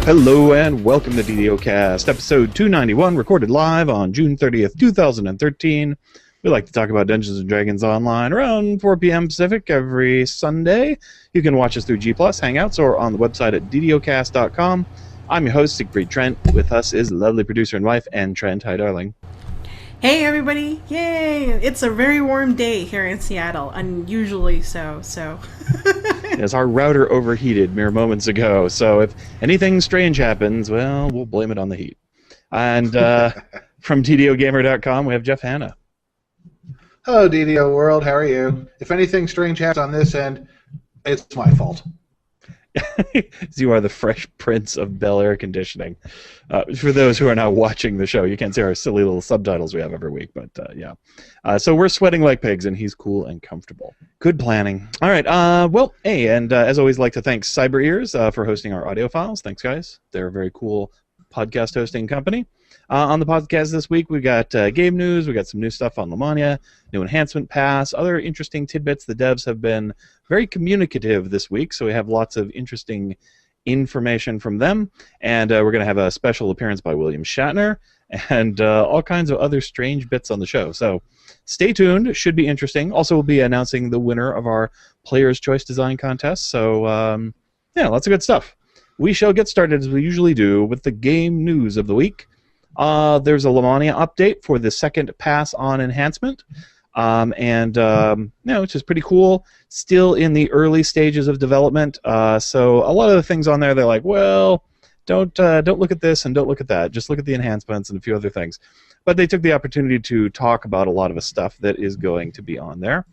Hello and welcome to DDOcast, episode 291, recorded live on June 30th, 2013. We like to talk about Dungeons & Dragons Online around 4 p.m. Pacific every Sunday. You can watch us through G+, Hangouts, or on the website at DDOcast.com. I'm your host, Siegfried Trent. With us is lovely producer and wife, Ann Trent. Hi, darling. Hey, everybody. Yay! It's a very warm day here in Seattle, unusually so. Yes, our router overheated mere moments ago, so if anything strange happens, well, we'll blame it on the heat. And from DDOgamer.com, we have Jeff Hanna. Hello, DDO world. How are you? If anything strange happens on this end, it's my fault. You are the Fresh Prince of Bel Air conditioning. For those who are now watching the show, you can't see our silly little subtitles we have every week, but yeah. So we're sweating like pigs, and he's cool and comfortable. Good planning. All right. Well, hey, and as always, like to thank Cyber Ears for hosting our audio files. Thanks, guys. They're a very cool podcast hosting company. On the podcast this week, we got game news, we got some new stuff on Lamania, new enhancement pass, other interesting tidbits. The devs have been very communicative this week, so we have lots of interesting information from them, and we're going to have a special appearance by William Shatner, and all kinds of other strange bits on the show. So stay tuned, should be interesting. Also, we'll be announcing the winner of our Player's Choice Design Contest, so yeah, lots of good stuff. We shall get started, as we usually do, with the game news of the week. There's a Lamania update for the second pass on Enhancement, which is pretty cool. Still in the early stages of development, so a lot of the things on there, they're like, well, don't look at this and don't look at that. Just look at the enhancements and a few other things. But they took the opportunity to talk about a lot of the stuff that is going to be on there.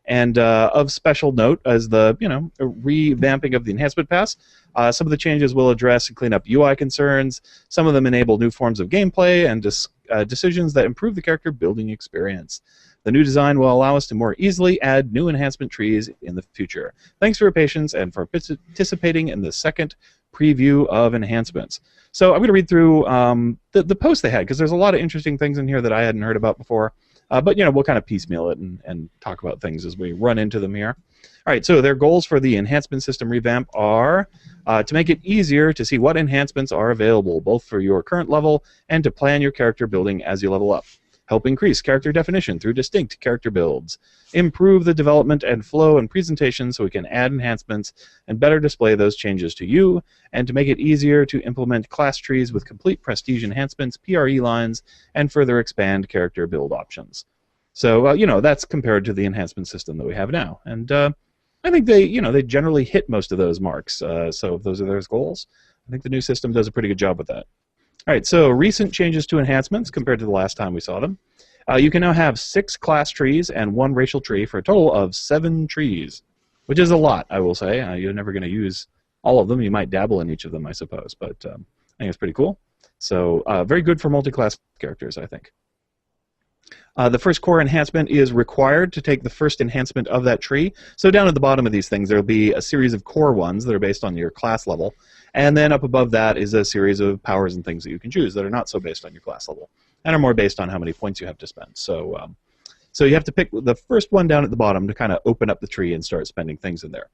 And of special note, as the revamping of the Enhancement Pass, some of the changes will address and clean up UI concerns. Some of them enable new forms of gameplay and decisions that improve the character building experience. The new design will allow us to more easily add new enhancement trees in the future. Thanks for your patience and for participating in the second preview of enhancements. So I'm going to read through the post they had, because there's a lot of interesting things in here that I hadn't heard about before. But we'll kind of piecemeal it and talk about things as we run into them here. All right, so their goals for the enhancement system revamp are to make it easier to see what enhancements are available, both for your current level and to plan your character building as you level up. Help increase character definition through distinct character builds. Improve the development and flow and presentation so we can add enhancements and better display those changes to you, and to make it easier to implement class trees with complete prestige enhancements, PRE lines, and further expand character build options. So, that's compared to the enhancement system that we have now. And I think they generally hit most of those marks. So if those are their goals, I think the new system does a pretty good job with that. All right, so recent changes to enhancements compared to the last time we saw them. You can now have 6 class trees and 1 racial tree for a total of 7 trees, which is a lot, I will say. You're never going to use all of them. You might dabble in each of them, I suppose, but I think it's pretty cool. So very good for multi-class characters, I think. The first core enhancement is required to take the first enhancement of that tree. So down at the bottom of these things, there will be a series of core ones that are based on your class level. And then up above that is a series of powers and things that you can choose that are not so based on your class level and are more based on how many points you have to spend. So, so you have to pick the first one down at the bottom to kind of open up the tree and start spending things in there.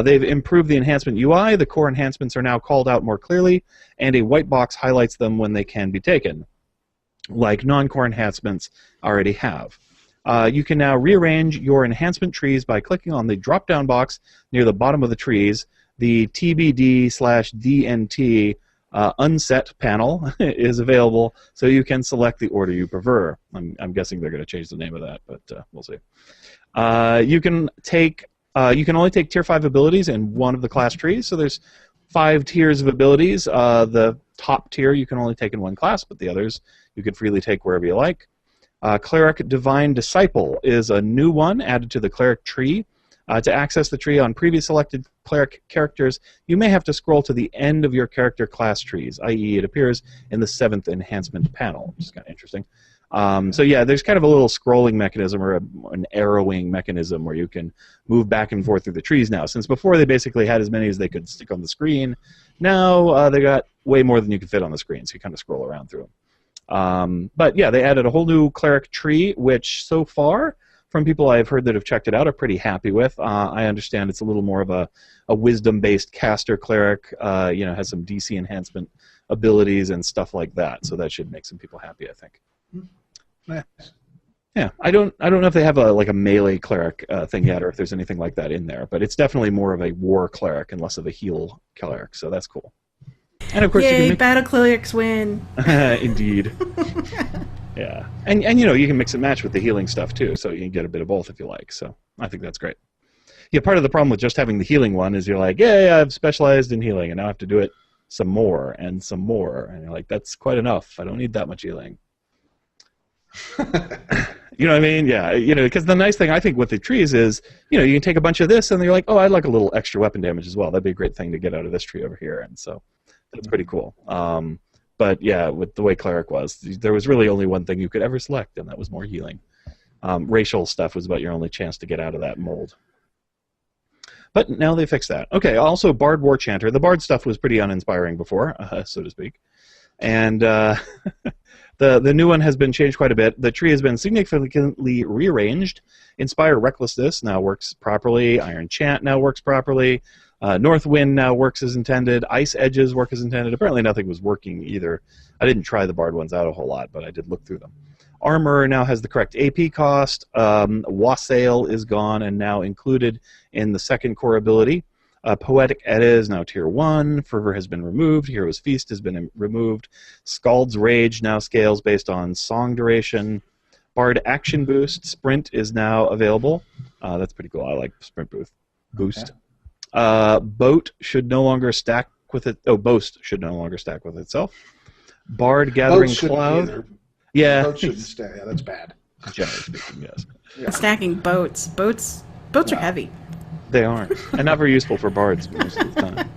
They've improved the enhancement UI. The core enhancements are now called out more clearly, and a white box highlights them when they can be taken, like non-core enhancements already have. You can now rearrange your enhancement trees by clicking on the drop-down box near the bottom of the trees. The TBD/DNT unset panel is available, so you can select the order you prefer. I'm guessing they're going to change the name of that, but we'll see. You can only take Tier 5 abilities in one of the class trees, so there's 5 tiers of abilities. The top tier you can only take in one class, but the others you can freely take wherever you like. Cleric Divine Disciple is a new one added to the Cleric tree. To access the tree on previous selected cleric characters, you may have to scroll to the end of your character class trees, i.e. it appears in the 7th enhancement panel, which is kind of interesting. So yeah, there's kind of a little scrolling mechanism or an arrowing mechanism where you can move back and forth through the trees now. Since before they basically had as many as they could stick on the screen, now they got way more than you can fit on the screen, so you kind of scroll around through them. But yeah, they added a whole new cleric tree, which so far from people I've heard that have checked it out, are pretty happy with. I understand it's a little more of a wisdom-based caster cleric. Has some DC enhancement abilities and stuff like that. So that should make some people happy, I think. Nice. Yeah, I don't know if they have a melee cleric thing yet, or if there's anything like that in there. But it's definitely more of a war cleric and less of a heal cleric. So that's cool. And of course, Yay, you can make... battle clerics win. Indeed. Yeah, and you can mix and match with the healing stuff too, so you can get a bit of both if you like. So I think that's great. Yeah, part of the problem with just having the healing one is you're like, yeah, I've specialized in healing, and now I have to do it some more, and you're like, that's quite enough. I don't need that much healing. You know what I mean? Yeah, because the nice thing I think with the trees is, you can take a bunch of this, and you're like, oh, I'd like a little extra weapon damage as well. That'd be a great thing to get out of this tree over here, and so that's pretty cool. But yeah, with the way cleric was, there was really only one thing you could ever select, and that was more healing. Racial stuff was about your only chance to get out of that mold. But now they fixed that. Okay, also Bard War Chanter. The Bard stuff was pretty uninspiring before, so to speak. And the new one has been changed quite a bit. The tree has been significantly rearranged. Inspire Recklessness now works properly. Iron Chant now works properly. North Wind now works as intended. Ice Edges work as intended. Apparently nothing was working either. I didn't try the Bard ones out a whole lot, but I did look through them. Armor now has the correct AP cost. Wassail is gone and now included in the second core ability. Poetic Edda is now Tier 1. Fervor has been removed. Hero's Feast has been removed. Scald's Rage now scales based on song duration. Bard Action Boost. Sprint is now available. That's pretty cool. I like Sprint Boost. Okay. Boat should no longer stack with it. Oh, Boast should no longer stack with itself. Bard Gathering Cloud. Yeah. Boat shouldn't stack. Yeah, that's bad. Generally speaking, yes. Yeah. Stacking boats. Boats are heavy. They aren't. And not very useful for bards most of the time.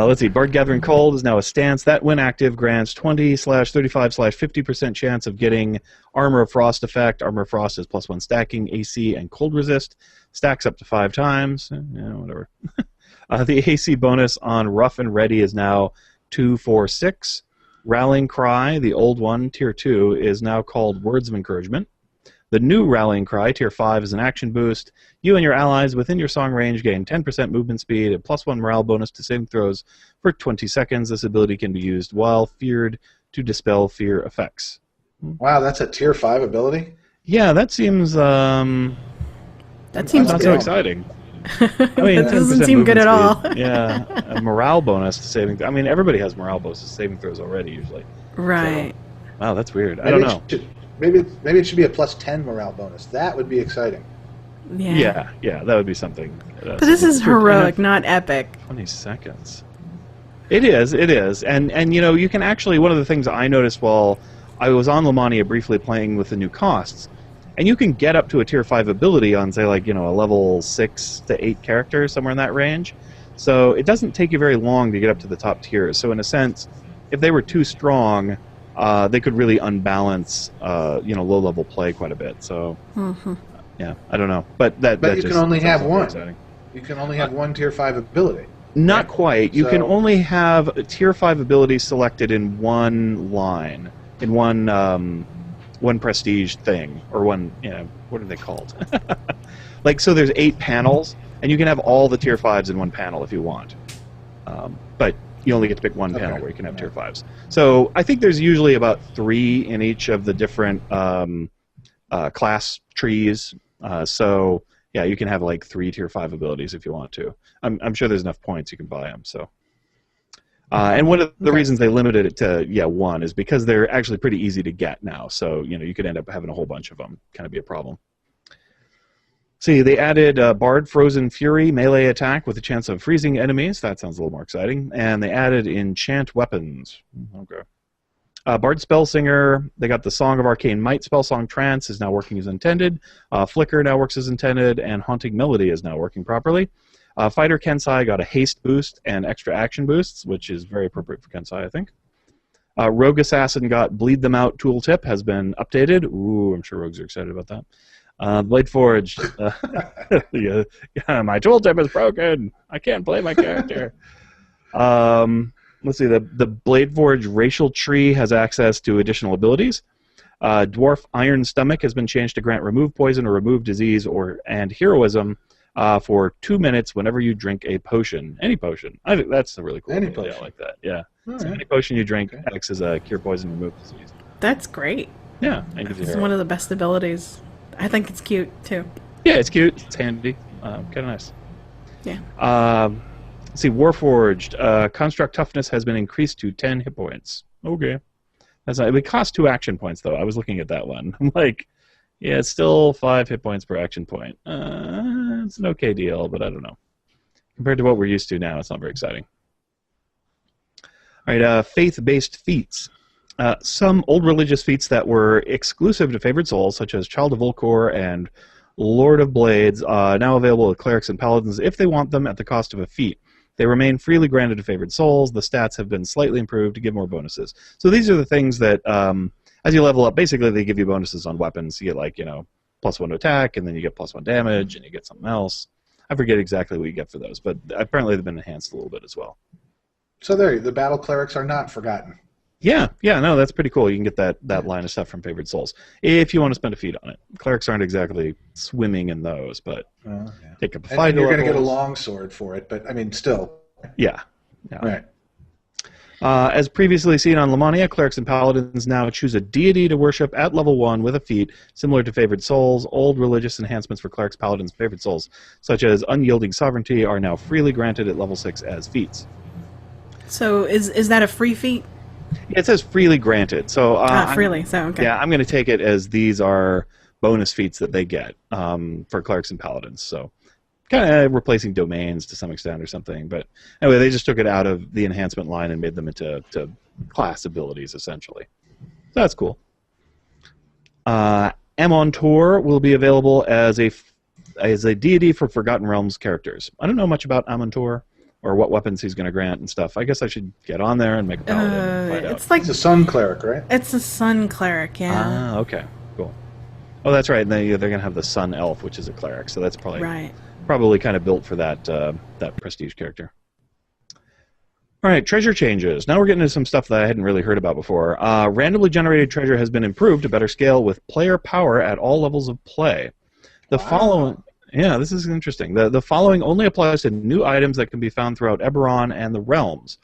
Let's see. Bard Gathering Cold is now a stance. That, when active, grants 20/35/50% chance of getting Armor of Frost effect. Armor of Frost is +1 stacking, AC, and cold resist. Stacks up to 5 times. Yeah, whatever. The AC bonus on Rough and Ready is now 2, 4, 6. Rallying Cry, the old one, Tier 2, is now called Words of Encouragement. The new Rallying Cry, Tier 5, is an action boost. You and your allies within your song range gain 10% movement speed and +1 morale bonus to saving throws for 20 seconds. This ability can be used while feared to dispel fear effects. Wow, that's a Tier 5 ability? Yeah, that seems... that seems not good. so exciting. I mean, That doesn't seem good at all. Yeah, a morale bonus to saving... I mean, everybody has morale bonuses to saving throws already, usually. Right. So, wow, that's weird. I don't know. Maybe it should be a +10 morale bonus. That would be exciting. Yeah, that would be something. But this is heroic, not epic. 20 seconds. It is, and you can actually. One of the things I noticed while I was on Lamania briefly playing with the new costs, and you can get up to a Tier 5 ability on, say, like a level 6 to 8 character, somewhere in that range. So it doesn't take you very long to get up to the top tiers. So in a sense, if they were too strong, they could really unbalance, low-level play quite a bit. So, yeah, I don't know, but you can only have one. Exciting. You can only have one Tier 5 ability. Not quite. You can only have a Tier 5 ability selected in one line, in one prestige thing, or one. What are they called? So there's 8 panels, and you can have all the Tier 5s in one panel if you want, but you only get to pick one panel where you can have Tier 5s. So I think there's usually about 3 in each of the different class trees. So yeah, you can have like 3 Tier 5 abilities if you want to. I'm sure there's enough points you can buy them. So, and one of the reasons they limited it to 1 is because they're actually pretty easy to get now. So you could end up having a whole bunch of them. Kind of be a problem. See, they added Bard Frozen Fury melee attack with a chance of freezing enemies. That sounds a little more exciting. And they added Enchant Weapons. Okay. Bard Spellsinger, they got the Song of Arcane Might Spellsong Trance is now working as intended. Flicker now works as intended, and Haunting Melody is now working properly. Fighter Kensai got a haste boost and extra action boosts, which is very appropriate for Kensai, I think. Rogue Assassin got Bleed Them Out tooltip, has been updated. Ooh, I'm sure rogues are excited about that. Blade Forge. My tooltip is broken. I can't play my character. Let's see. The Blade Forge racial tree has access to additional abilities. Dwarf Iron Stomach has been changed to grant remove poison or remove disease and heroism for 2 minutes whenever you drink a potion. Any potion. I think that's a really cool Any idea. potion. I like that. Yeah. All So right. any potion you drink acts as a cure poison, remove disease. That's great. Yeah. And gives you It's hero. one of the best abilities. I think it's cute too. Yeah, it's cute. It's handy. Kind of nice. Yeah. Let's see, Warforged. Construct toughness has been increased to 10 hit points. Okay. That's not, it costs 2 action points, though. I was looking at that one. I'm like, yeah, it's still 5 hit points per action point. It's an okay deal, but I don't know. Compared to what we're used to now, it's not very exciting. All right, faith-based feats. Some old religious feats that were exclusive to favored souls, such as Child of Volkor and Lord of Blades, now available to clerics and paladins if they want them at the cost of a feat. They remain freely granted to favored souls. The stats have been slightly improved to give more bonuses. So these are the things that, as you level up, basically they give you bonuses on weapons. You get, like, +1 to attack, and then you get +1 damage, and you get something else. I forget exactly what you get for those, but apparently they've been enhanced a little bit as well. So there, the battle clerics are not forgotten. Yeah, no, that's pretty cool. You can get that line of stuff from favored souls if you want to spend a feet on it. Clerics aren't exactly swimming in those, but take up a And you're going to get a levels. long sword for it, but I mean, still. Yeah. Right. As previously seen on Lamania, clerics and paladins now choose a deity to worship at level 1 with a feat similar to favored souls. Old religious enhancements for clerics, paladins, and favored souls, such as unyielding sovereignty, are now freely granted at level 6 as feats. So is that a free feat? It says freely granted, so Freely. So okay. Yeah, I'm going to take it as these are bonus feats that they get for clerics and paladins. So kind of replacing domains to some extent or something. But anyway, they just took it out of the enhancement line and made them into class abilities, essentially. So that's cool. Amontor will be available as a deity for Forgotten Realms characters. I don't know much about Amontor or what weapons he's going to grant and stuff. I guess I should get on there and make a paladin and find out. It's like It's a sun cleric, right? it's a sun cleric. Yeah. Okay, cool. Oh, that's right. And they're going to have the sun elf, which is a cleric. So that's Right. probably kind of built for that prestige character. All right, treasure changes. Now we're getting into some stuff that I hadn't really heard about before. Randomly generated treasure has been improved to better scale with player power at all levels of play. The following... Yeah, this is interesting. The following only applies to new items that can be found throughout Eberron and the realms.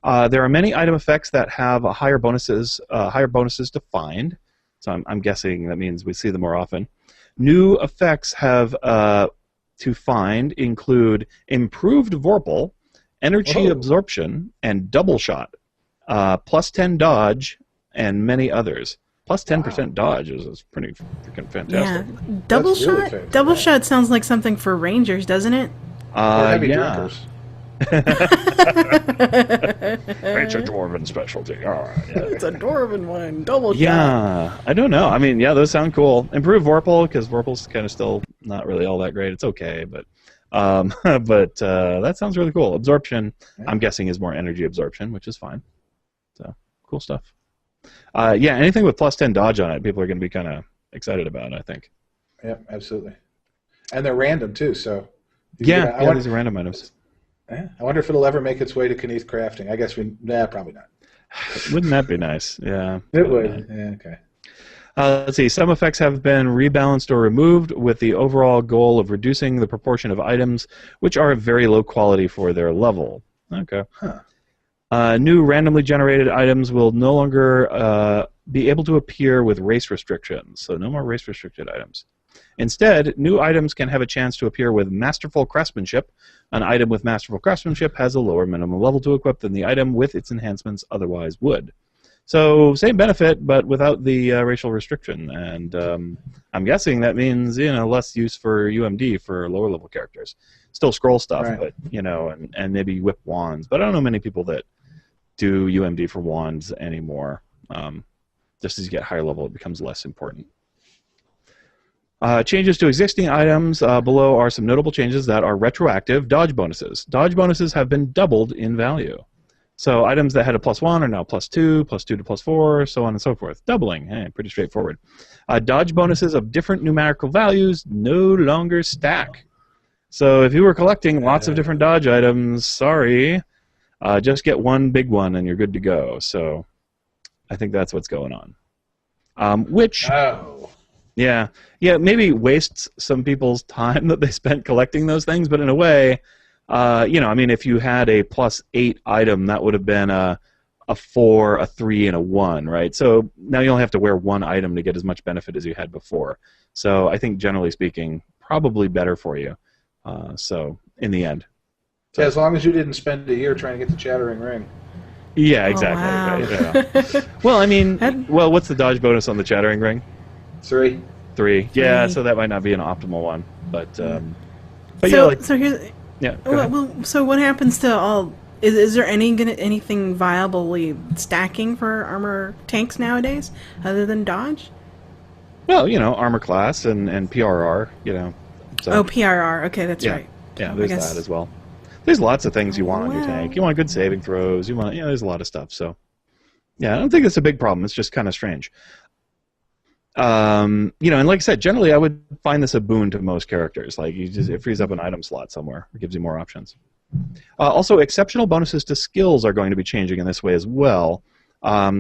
There are many item effects that have higher bonuses to find. So I'm guessing that means we see them more often. New effects have to find include improved Vorpal, energy absorption, and double shot, +10 dodge, and many others. Plus 10% dodge is pretty freaking fantastic. Yeah. Double That's really shot. fantastic. Double shot sounds like something for rangers, doesn't it? Or heavy Yeah. drinkers. It's a dwarven specialty. It's a dwarven one. Double shot. Yeah, I don't know. I mean, yeah, those sound cool. Improve Vorpal, because Vorpal's kind of still not really all that great. It's okay, but that sounds really cool. Absorption, I'm guessing, is more energy absorption, which is fine. So, cool stuff. Yeah, anything with +10 dodge on it, people are going to be kind of excited about, I think. Yep, absolutely. And they're random, too, so... Yeah, these are random items. I wonder if it'll ever make its way to Kneath crafting. I guess probably not. Wouldn't that be nice? Yeah. It would. Yeah, okay. Let's see. Some effects have been rebalanced or removed with the overall goal of reducing the proportion of items which are of very low quality for their level. Okay. New randomly generated items will no longer be able to appear with race restrictions, so no more race-restricted items. Instead, new items can have a chance to appear with Masterful Craftsmanship. An item with Masterful Craftsmanship has a lower minimum level to equip than the item with its enhancements otherwise would. So, same benefit, but without the racial restriction, and I'm guessing that means less use for UMD for lower-level characters. Still scroll stuff, Right. but and maybe whip wands. But I don't know many people that do UMD for wands anymore. Just as you get higher level, it becomes less important. Changes to existing items below are some notable changes that are retroactive. Dodge bonuses. Dodge bonuses have been doubled in value. So items that had a +1 are now +2, +2 to +4, so on and so forth. Doubling. Hey, pretty straightforward. Dodge bonuses of different numerical values no longer stack. So if you were collecting lots of different dodge items, sorry. Just get one big one and you're good to go. So I think that's what's going on. which Oh. yeah, maybe wastes some people's time that they spent collecting those things, but in a way, I mean, if you had a +8 item, that would have been a 4, a 3, and a 1, right? So now you only have to wear one item to get as much benefit as you had before. So I think, generally speaking, probably better for you. So in the end. Yeah, as long as you didn't spend a year trying to get the Chattering Ring. Yeah, Oh, exactly. wow. Right, yeah. Well, I mean, what's the dodge bonus on the Chattering Ring? 3. 3. Yeah, 3. so that might not be an optimal one, but So yeah, like, so here's yeah. Go ahead. well, so what happens to all? Is there anything viably stacking for armor tanks nowadays other than dodge? Well, armor class and PRR, So, Oh, PRR. Okay, that's yeah, right. yeah, I there's guess- that as well. There's lots of things you want on your Wow. tank. You want good saving throws. You want, there's a lot of stuff. So, yeah, I don't think it's a big problem. It's just kind of strange. And like I said, generally I would find this a boon to most characters. Like it frees up an item slot somewhere. It gives you more options. Also, exceptional bonuses to skills are going to be changing in this way as well.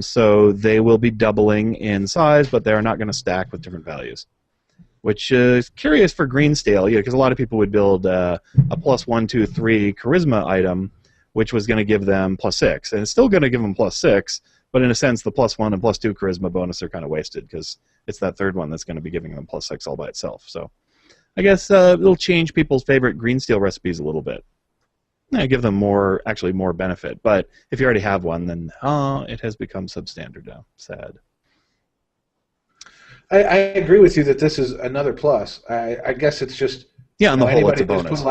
So they will be doubling in size, but they're not going to stack with different values, which is curious for Greensteel, because a lot of people would build a +1, 2, 3 charisma item, which was going to give them +6, and it's still going to give them +6, but in a sense, the +1 and +2 charisma bonus are kind of wasted because it's that third one that's going to be giving them +6 all by itself. So I guess it'll change people's favorite Greensteel recipes a little bit. Give them more benefit, but if you already have one, then it has become substandard now. Sad. I agree with you that this is another plus. I guess it's just On the whole, it's a bonus.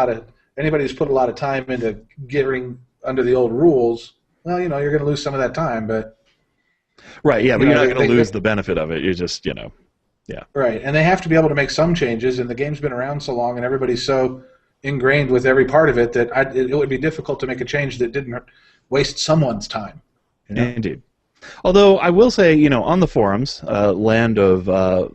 Anybody who's put a lot of time into getting under the old rules, well, you're going to lose some of that time, but right, yeah, but you're not going to lose the benefit of it. You just, yeah. Right, and they have to be able to make some changes, and the game's been around so long, and everybody's so ingrained with every part of it that it would be difficult to make a change that didn't waste someone's time. Indeed. Although I will say, on the forums, land of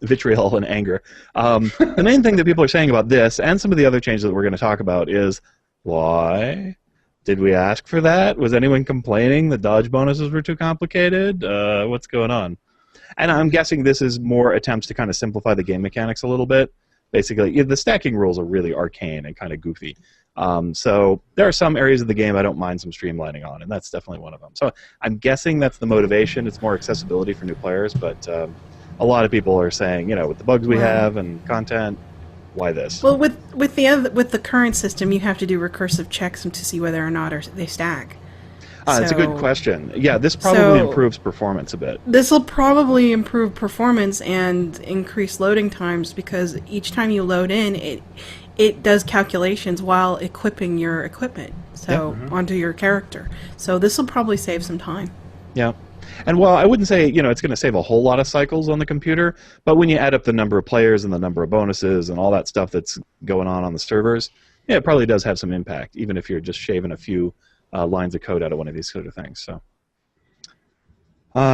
vitriol and anger, the main thing that people are saying about this and some of the other changes that we're going to talk about is, why did we ask for that? Was anyone complaining that dodge bonuses were too complicated? What's going on? And I'm guessing this is more attempts to kind of simplify the game mechanics a little bit. Basically, the stacking rules are really arcane and kind of goofy. So there are some areas of the game I don't mind some streamlining on, and that's definitely one of them. So I'm guessing that's the motivation. It's more accessibility for new players, but a lot of people are saying, with the bugs we have and content, why this? Well, with the current system, you have to do recursive checks to see whether or not they stack. It's a good question. Yeah, this probably improves performance a bit. This will probably improve performance and increase loading times because each time you load in, it does calculations while equipping your equipment onto your character. So this will probably save some time. Yeah. And while I wouldn't say, it's going to save a whole lot of cycles on the computer, but when you add up the number of players and the number of bonuses and all that stuff that's going on the servers, it probably does have some impact, even if you're just shaving a few lines of code out of one of these sort of things. So,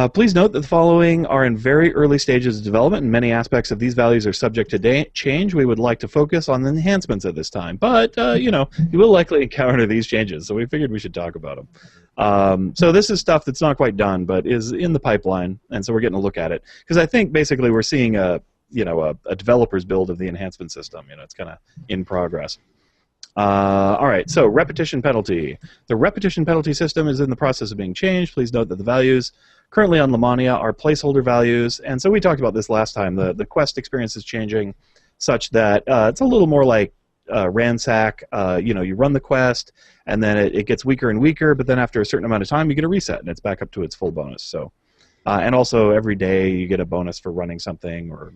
please note that the following are in very early stages of development, and many aspects of these values are subject to change. We would like to focus on the enhancements at this time, but you will likely encounter these changes, so we figured we should talk about them. So this is stuff that's not quite done, but is in the pipeline, and so we're getting a look at it because I think basically we're seeing a developer's build of the enhancement system. It's kind of in progress. All right, so repetition penalty. The repetition penalty system is in the process of being changed. Please note that the values currently on Lamania are placeholder values, and so we talked about this last time. The quest experience is changing such that it's a little more like ransack. You run the quest, and then it gets weaker and weaker, but then after a certain amount of time, you get a reset, and it's back up to its full bonus. So, and also every day you get a bonus for running something, or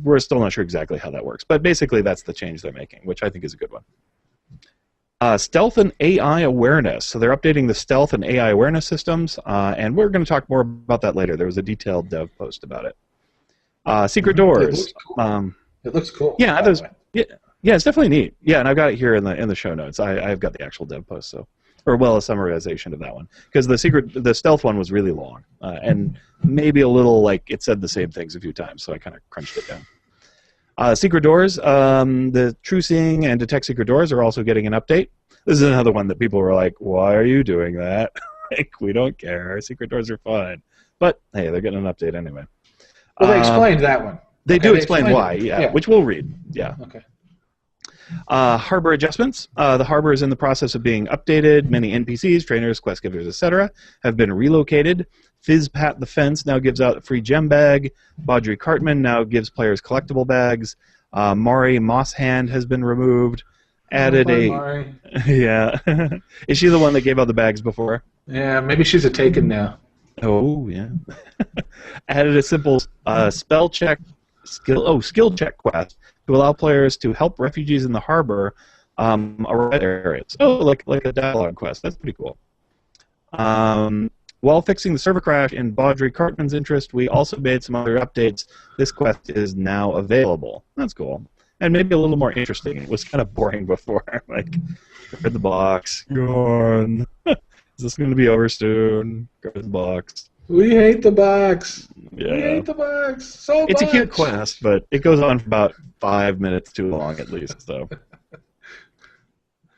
we're still not sure exactly how that works, but basically that's the change they're making, which I think is a good one. Stealth and AI awareness. So they're updating the stealth and AI awareness systems, and we're going to talk more about that later. There was a detailed dev post about it. Secret doors. It looks cool. Yeah, it's definitely neat. Yeah, and I've got it here in the show notes. I've got the actual dev post, a summarization of that one, because the stealth one was really long, and maybe a little like it said the same things a few times, so I kind of crunched it down. Secret doors, the True Seeing and Detect Secret Doors are also getting an update. This is another one that people were like, why are you doing that? Like, we don't care. Secret doors are fun. But hey, they're getting an update anyway. Well, they explained that one. They do explain explained why, yeah, which we'll read. Yeah. Okay. Harbor adjustments. The harbor is in the process of being updated. Many NPCs, trainers, quest givers, etc. have been relocated. Fizzpat the Fence now gives out a free gem bag. Baudry Cartman now gives players collectible bags. Mari Mosshand has been removed. Added Mari. Yeah. Is she the one that gave out the bags before? Yeah, maybe she's a Taken now. Oh, yeah. Added a simple skill check quest to allow players to help refugees in the harbor around areas. Oh, like a dialogue quest. That's pretty cool. While fixing the server crash in Baudry Cartman's interest, we also made some other updates. This quest is now available. That's cool. And maybe a little more interesting. It was kind of boring before. Like, guard the box. Gone. Is this going to be over soon? Guard the box. We hate the box. Yeah. We hate the box so much. It's a cute quest, but it goes on for about 5 minutes too long at least. So,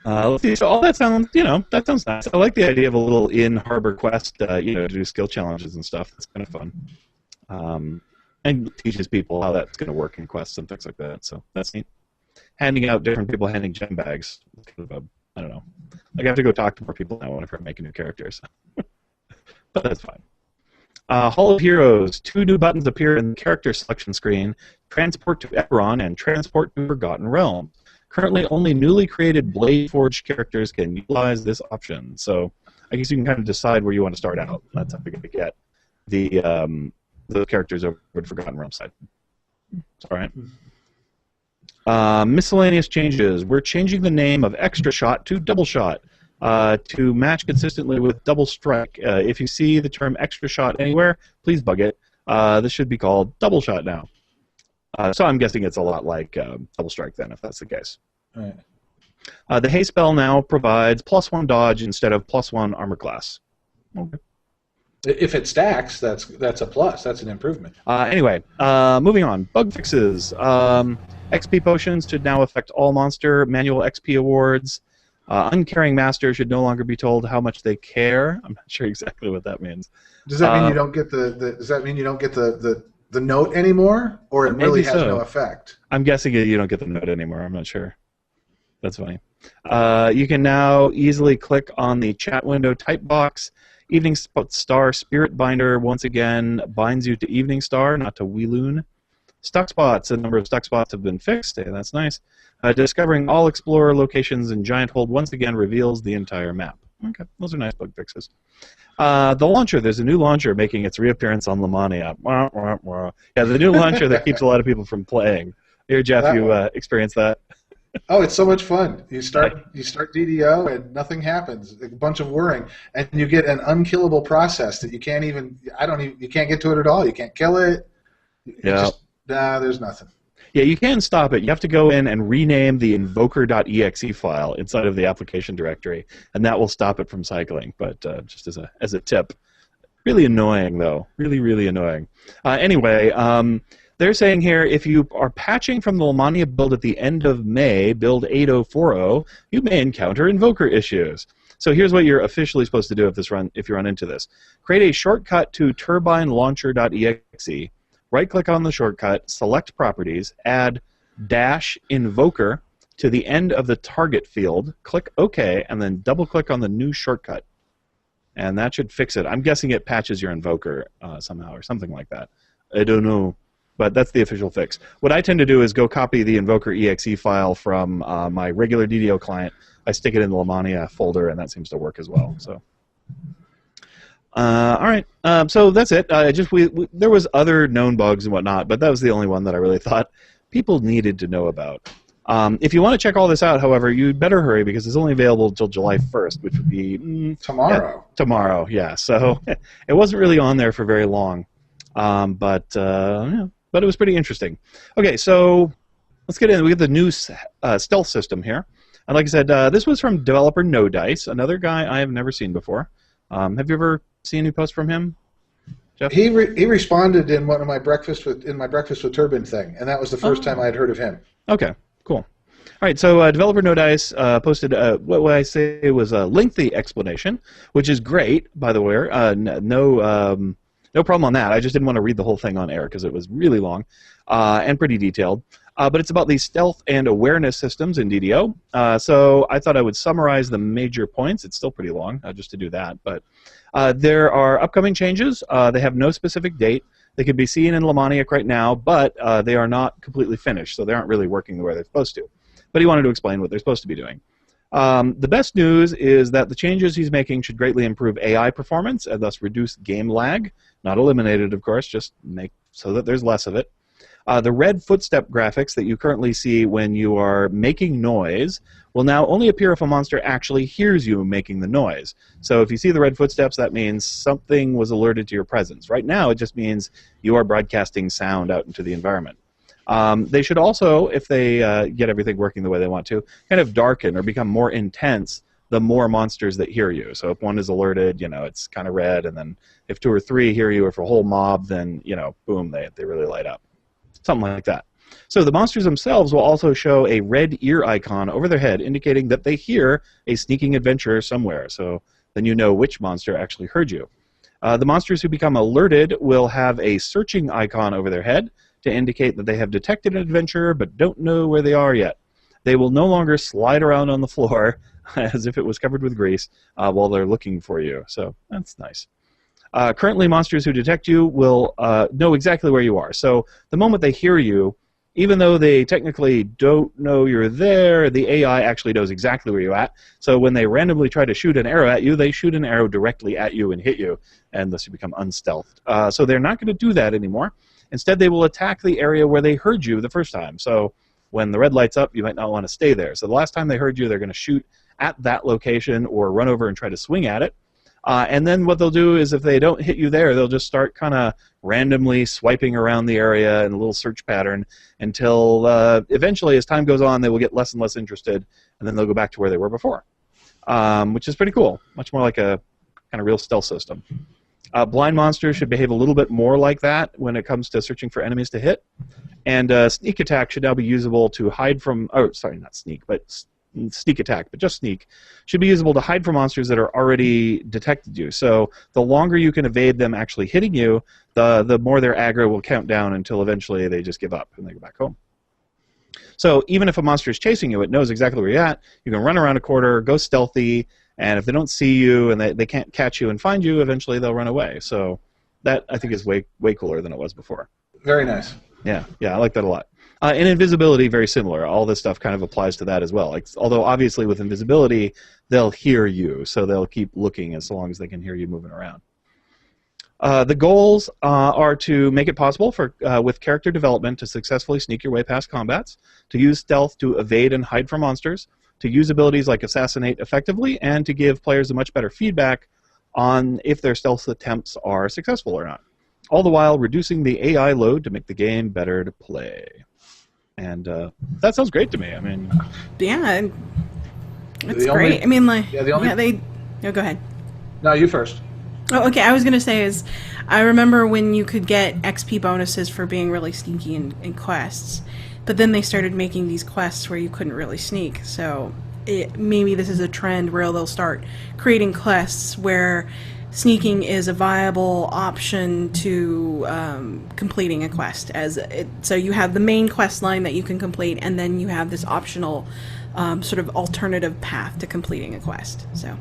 let's see. So all that sounds, that sounds nice. I like the idea of a little in-harbor quest, to do skill challenges and stuff. That's kind of fun. And teaches people how that's going to work in quests and things like that. So that's neat. Handing out different people handing gem bags. Kind of I don't know. Like I have to go talk to more people now whenever I make new characters. But that's fine. Hall of Heroes. 2 new buttons appear in the character selection screen. Transport to Eberron and Transport to Forgotten Realms. Currently, only newly created Blade Forged characters can utilize this option. So I guess you can kind of decide where you want to start out. That's how you're going to get the characters over to Forgotten Realms side. It's all right. Miscellaneous changes. We're changing the name of Extra Shot to Double Shot to match consistently with Double Strike. If you see the term Extra Shot anywhere, please bug it. This should be called Double Shot now. So I'm guessing it's a lot like Double Strike then, if that's the case. All right. The Hay spell now provides +1 dodge instead of +1 armor class. Okay. If it stacks, that's a plus. That's an improvement. Anyway, moving on. Bug fixes. XP potions should now affect all monster. Manual XP awards. Uncaring master should no longer be told how much they care. I'm not sure exactly what that means. Does that mean you don't get Does that mean you don't get the note anymore, or it really has no effect? I'm guessing you don't get the note anymore. I'm not sure. That's funny. You can now easily click on the chat window type box. Evening Star Spirit Binder once again binds you to Evening Star, not to Weeloon. Stuck spots. A number of stuck spots have been fixed. Hey, that's nice. Discovering all Explorer locations in Giant Hold once again reveals the entire map. Okay, those are nice bug fixes. The launcher. There's a new launcher making its reappearance on Lamania. Yeah, the new launcher that keeps a lot of people from playing. Here, Jeff, you experienced that? Oh, it's so much fun. You start DDO and nothing happens. A bunch of whirring, and you get an unkillable process that you can't even. You can't get to it at all. You can't kill it. Yeah. There's nothing. Yeah, you can stop it. You have to go in and rename the invoker.exe file inside of the application directory, and that will stop it from cycling. But just as a tip, really annoying though. Really, really annoying. Anyway. They're saying here, if you are patching from the Lamania build at the end of May, build 8040, you may encounter invoker issues. So here's what you're officially supposed to do if you run into this. Create a shortcut to turbinelauncher.exe, right-click on the shortcut, select properties, add -invoker to the end of the target field, click OK, and then double-click on the new shortcut. And that should fix it. I'm guessing it patches your invoker somehow or something like that. I don't know. But that's the official fix. What I tend to do is go copy the invoker.exe file from my regular DDO client. I stick it in the Lamania folder, and that seems to work as well. So, all right. So that's it. There was other known bugs and whatnot, but that was the only one that I really thought people needed to know about. If you want to check all this out, however, you'd better hurry because it's only available until July 1st, which would be tomorrow. Yeah, tomorrow, yeah. So it wasn't really on there for very long, but it was pretty interesting. Okay, so let's get in. We have the new stealth system here. And like I said, this was from developer No Dice, another guy I have never seen before. Have you ever seen any posts from him, Jeff? He responded in one of my breakfast with Turbin thing, and that was the first time I had heard of him. Okay, cool. All right, so developer No Dice posted what I say was a lengthy explanation, which is great, by the way. no problem on that. I just didn't want to read the whole thing on air because it was really long and pretty detailed. But it's about the stealth and awareness systems in DDO. So I thought I would summarize the major points. It's still pretty long just to do that. But there are upcoming changes. They have no specific date. They can be seen in Lemaniac right now, but they are not completely finished, so they aren't really working the way they're supposed to. But he wanted to explain what they're supposed to be doing. The best news is that the changes he's making should greatly improve AI performance and thus reduce game lag. Not eliminate it, of course, just make so that there's less of it. The red footstep graphics that you currently see when you are making noise will now only appear if a monster actually hears you making the noise. So if you see the red footsteps, that means something was alerted to your presence. Right now, it just means you are broadcasting sound out into the environment. They should also, if they get everything working the way they want to, kind of darken or become more intense the more monsters that hear you. So if one is alerted, it's kind of red, and then if 2 or 3 hear you, or if a whole mob, then, boom, they really light up. Something like that. So the monsters themselves will also show a red ear icon over their head indicating that they hear a sneaking adventurer somewhere. So then you know which monster actually heard you. The monsters who become alerted will have a searching icon over their head to indicate that they have detected an adventurer but don't know where they are yet. They will no longer slide around on the floor as if it was covered with grease while they're looking for you. So that's nice. Currently, monsters who detect you will know exactly where you are. So the moment they hear you, even though they technically don't know you're there, the AI actually knows exactly where you're at. So when they randomly try to shoot an arrow at you, they shoot an arrow directly at you and hit you, and thus you become unstealthed. So they're not going to do that anymore. Instead, they will attack the area where they heard you the first time. So when the red light's up, you might not want to stay there. So the last time they heard you, they're going to shoot at that location or run over and try to swing at it. And then what they'll do is if they don't hit you there, they'll just start kind of randomly swiping around the area in a little search pattern until eventually, as time goes on, they will get less and less interested, and then they'll go back to where they were before, which is pretty cool. Much more like a kind of real stealth system. Blind monsters should behave a little bit more like that when it comes to searching for enemies to hit. And sneak attack should now be usable to hide from... Oh, sorry, not sneak, but sneak attack, but just sneak, should be usable to hide from monsters that are already detected you. So the longer you can evade them actually hitting you, the more their aggro will count down until eventually they just give up and they go back home. So even if a monster is chasing you, it knows exactly where you're at. You can run around a corner, go stealthy, and if they don't see you and they can't catch you and find you, eventually they'll run away. So that, I think, is way cooler than it was before. Very nice. Yeah, I like that a lot. And invisibility, very similar. All this stuff kind of applies to that as well. Although obviously with invisibility, they'll hear you, so they'll keep looking as long as they can hear you moving around. The goals are to make it possible for with character development to successfully sneak your way past combats, to use stealth to evade and hide from monsters, to use abilities like Assassinate effectively, and to give players a much better feedback on if their stealth attempts are successful or not. All the while reducing the AI load to make the game better to play. And that sounds great to me. I mean, yeah, it's great. I mean, like, go ahead. No, you first. Oh, okay. I was gonna say is, I remember when you could get XP bonuses for being really sneaky in quests, but then they started making these quests where you couldn't really sneak. So maybe this is a trend where they'll start creating quests where sneaking is a viable option to completing a quest. So you have the main quest line that you can complete, and then you have this optional sort of alternative path to completing a quest. So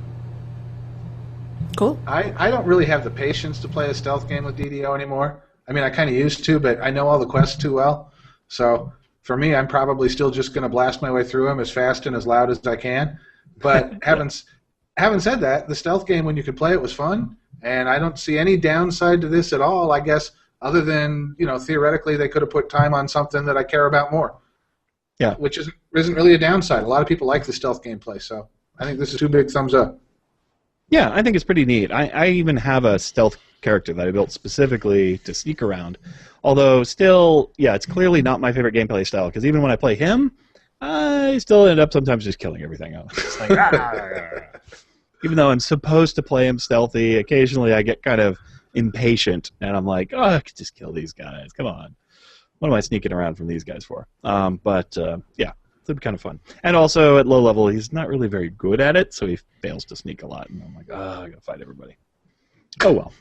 cool. I don't really have the patience to play a stealth game with DDO anymore. I mean, I kind of used to, but I know all the quests too well. So for me, I'm probably still just going to blast my way through them as fast and as loud as I can. But having said that, the stealth game, when you could play it, was fun, and I don't see any downside to this at all, I guess, other than, theoretically they could have put time on something that I care about more. Yeah. Which isn't really a downside. A lot of people like the stealth gameplay, so I think this is 2 big thumbs up. Yeah, I think it's pretty neat. I even have a stealth character that I built specifically to sneak around. Although still, yeah, it's clearly not my favorite gameplay style, because even when I play him, I still end up sometimes just killing everything else. It's like, even though I'm supposed to play him stealthy, occasionally I get kind of impatient, and I'm like, oh, I could just kill these guys. Come on. What am I sneaking around from these guys for? Yeah, it'd be kind of fun. And also, at low level, he's not really very good at it, so he fails to sneak a lot. And I'm like, oh, I gotta fight everybody. Oh, well.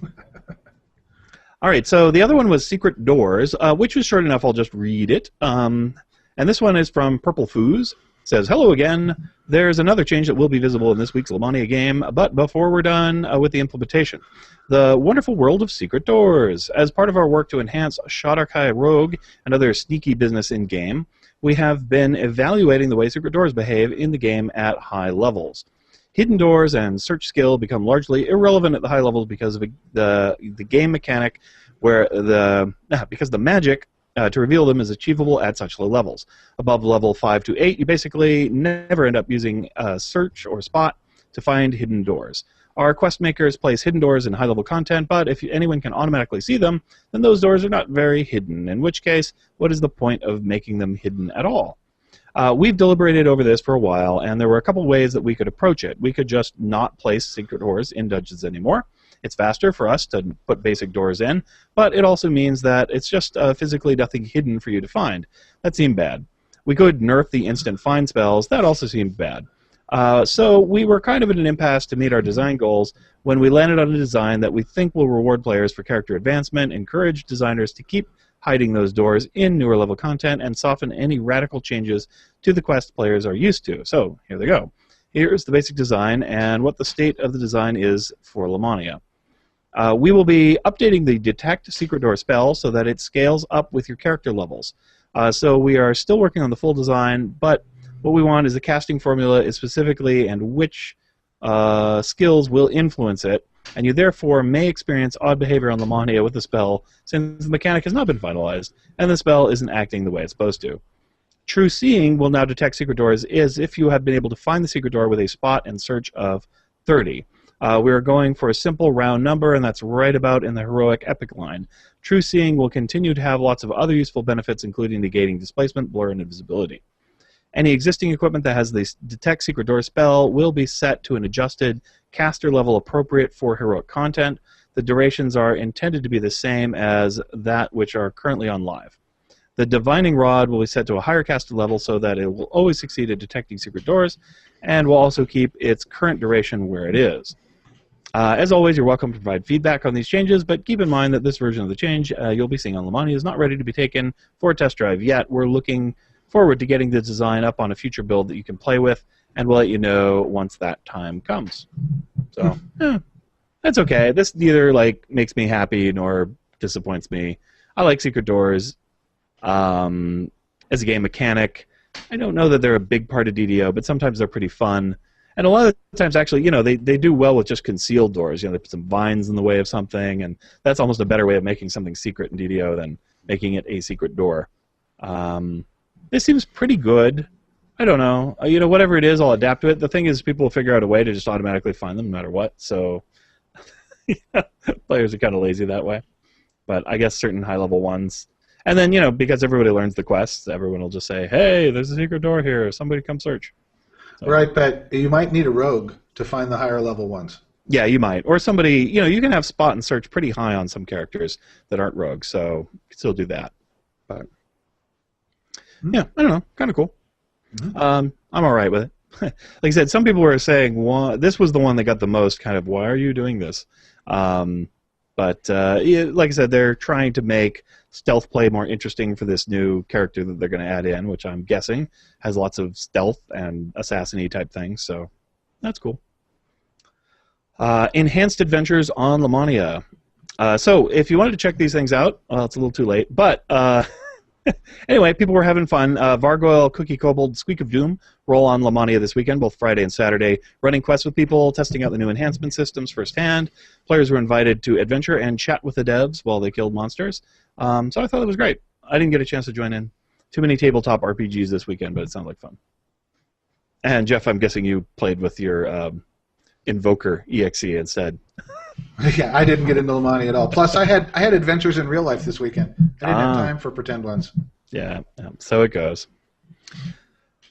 All right, so the other one was Secret Doors, which was short enough. I'll just read it. And this one is from Purple Foos. It says, hello again. There's another change that will be visible in this week's Lamania game, but before we're done with the implementation, the wonderful world of Secret Doors. As part of our work to enhance Shodarkai Rogue and other sneaky business in-game, we have been evaluating the way Secret Doors behave in the game at high levels. Hidden doors and search skill become largely irrelevant at the high levels because of the game mechanic, because the magic to reveal them is achievable at such low levels. Above level 5 to 8, you basically never end up using search or spot to find hidden doors. Our quest makers place hidden doors in high-level content, but if anyone can automatically see them, then those doors are not very hidden, in which case, what is the point of making them hidden at all? We've deliberated over this for a while, and there were a couple ways that we could approach it. We could just not place secret doors in dungeons anymore. It's faster for us to put basic doors in, but it also means that it's just physically nothing hidden for you to find. That seemed bad. We could nerf the instant find spells. That also seemed bad. So we were kind of at an impasse to meet our design goals when we landed on a design that we think will reward players for character advancement, encourage designers to keep hiding those doors in newer level content, and soften any radical changes to the quest players are used to. So here they go. Here's the basic design and what the state of the design is for Lamania. We will be updating the Detect Secret Door spell so that it scales up with your character levels. So we are still working on the full design, but what we want is the casting formula is specifically and which skills will influence it, and you therefore may experience odd behavior on Lamania with the spell since the mechanic has not been finalized and the spell isn't acting the way it's supposed to. True Seeing will now detect secret doors as if you have been able to find the secret door with a spot and search of 30. We are going for a simple round number, and that's right about in the heroic epic line. True Seeing will continue to have lots of other useful benefits, including negating displacement, blur, and invisibility. Any existing equipment that has the Detect Secret Door spell will be set to an adjusted caster level appropriate for heroic content. The durations are intended to be the same as that which are currently on live. The Divining Rod will be set to a higher caster level so that it will always succeed at detecting secret doors, and will also keep its current duration where it is. As always, you're welcome to provide feedback on these changes, but keep in mind that this version of the change you'll be seeing on Lamania is not ready to be taken for a test drive yet. We're looking forward to getting the design up on a future build that you can play with, and we'll let you know once that time comes. So, that's okay. This neither makes me happy nor disappoints me. I like secret doors as a game mechanic. I don't know that they're a big part of DDO, but sometimes they're pretty fun. And a lot of times, actually, they do well with just concealed doors. They put some vines in the way of something, and that's almost a better way of making something secret in DDO than making it a secret door. This seems pretty good. I don't know. Whatever it is, I'll adapt to it. The thing is, people will figure out a way to just automatically find them no matter what. So players are kind of lazy that way. But I guess certain high-level ones. And then, because everybody learns the quests, everyone will just say, hey, there's a secret door here. Somebody come search. So. Right, but you might need a rogue to find the higher-level ones. Yeah, you might. Or somebody, you can have spot and search pretty high on some characters that aren't rogues, so you can still do that. But yeah, I don't know, kind of cool. I'm all right with it. Like I said, some people were saying this was the one that got the most kind of, why are you doing this? But like I said, they're trying to make stealth play more interesting for this new character that they're going to add in, which I'm guessing has lots of stealth and assassin-y type things, so that's cool. Enhanced Adventures on Lamania. So if you wanted to check these things out, well, it's a little too late, but anyway, people were having fun. Vargoyle, Cookie Kobold, Squeak of Doom roll on Lamania this weekend, both Friday and Saturday, running quests with people, testing out the new enhancement systems firsthand. Players were invited to adventure and chat with the devs while they killed monsters. So I thought it was great. I didn't get a chance to join in. Too many tabletop RPGs this weekend, but it sounded like fun. And Jeff, I'm guessing you played with your Invoker EXE instead. Yeah, I didn't get into Lamania at all. Plus, I had adventures in real life this weekend. I didn't have time for pretend ones. Yeah, so it goes.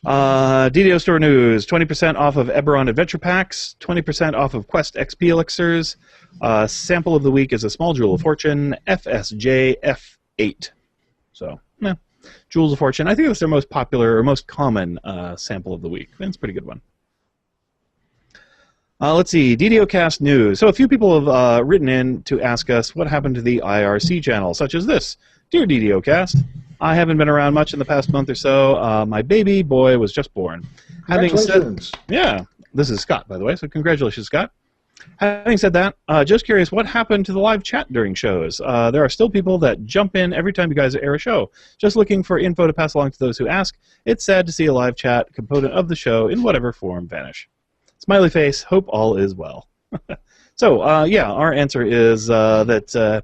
DDO Store News, 20% off of Eberron Adventure Packs, 20% off of Quest XP Elixirs. Sample of the week is a small Jewel of Fortune, FSJ F8. So, yeah, Jewels of Fortune. I think that's their most popular or most common sample of the week. That's a pretty good one. Let's see, DDOcast news. So a few people have written in to ask us what happened to the IRC channel, such as this. Dear DDOcast, I haven't been around much in the past month or so. My baby boy was just born. Congratulations. Yeah, this is Scott, by the way, so congratulations, Scott. Having said that, just curious, what happened to the live chat during shows? There are still people that jump in every time you guys air a show. Just looking for info to pass along to those who ask. It's sad to see a live chat component of the show in whatever form vanish. Smiley face, hope all is well. So, yeah, our answer is that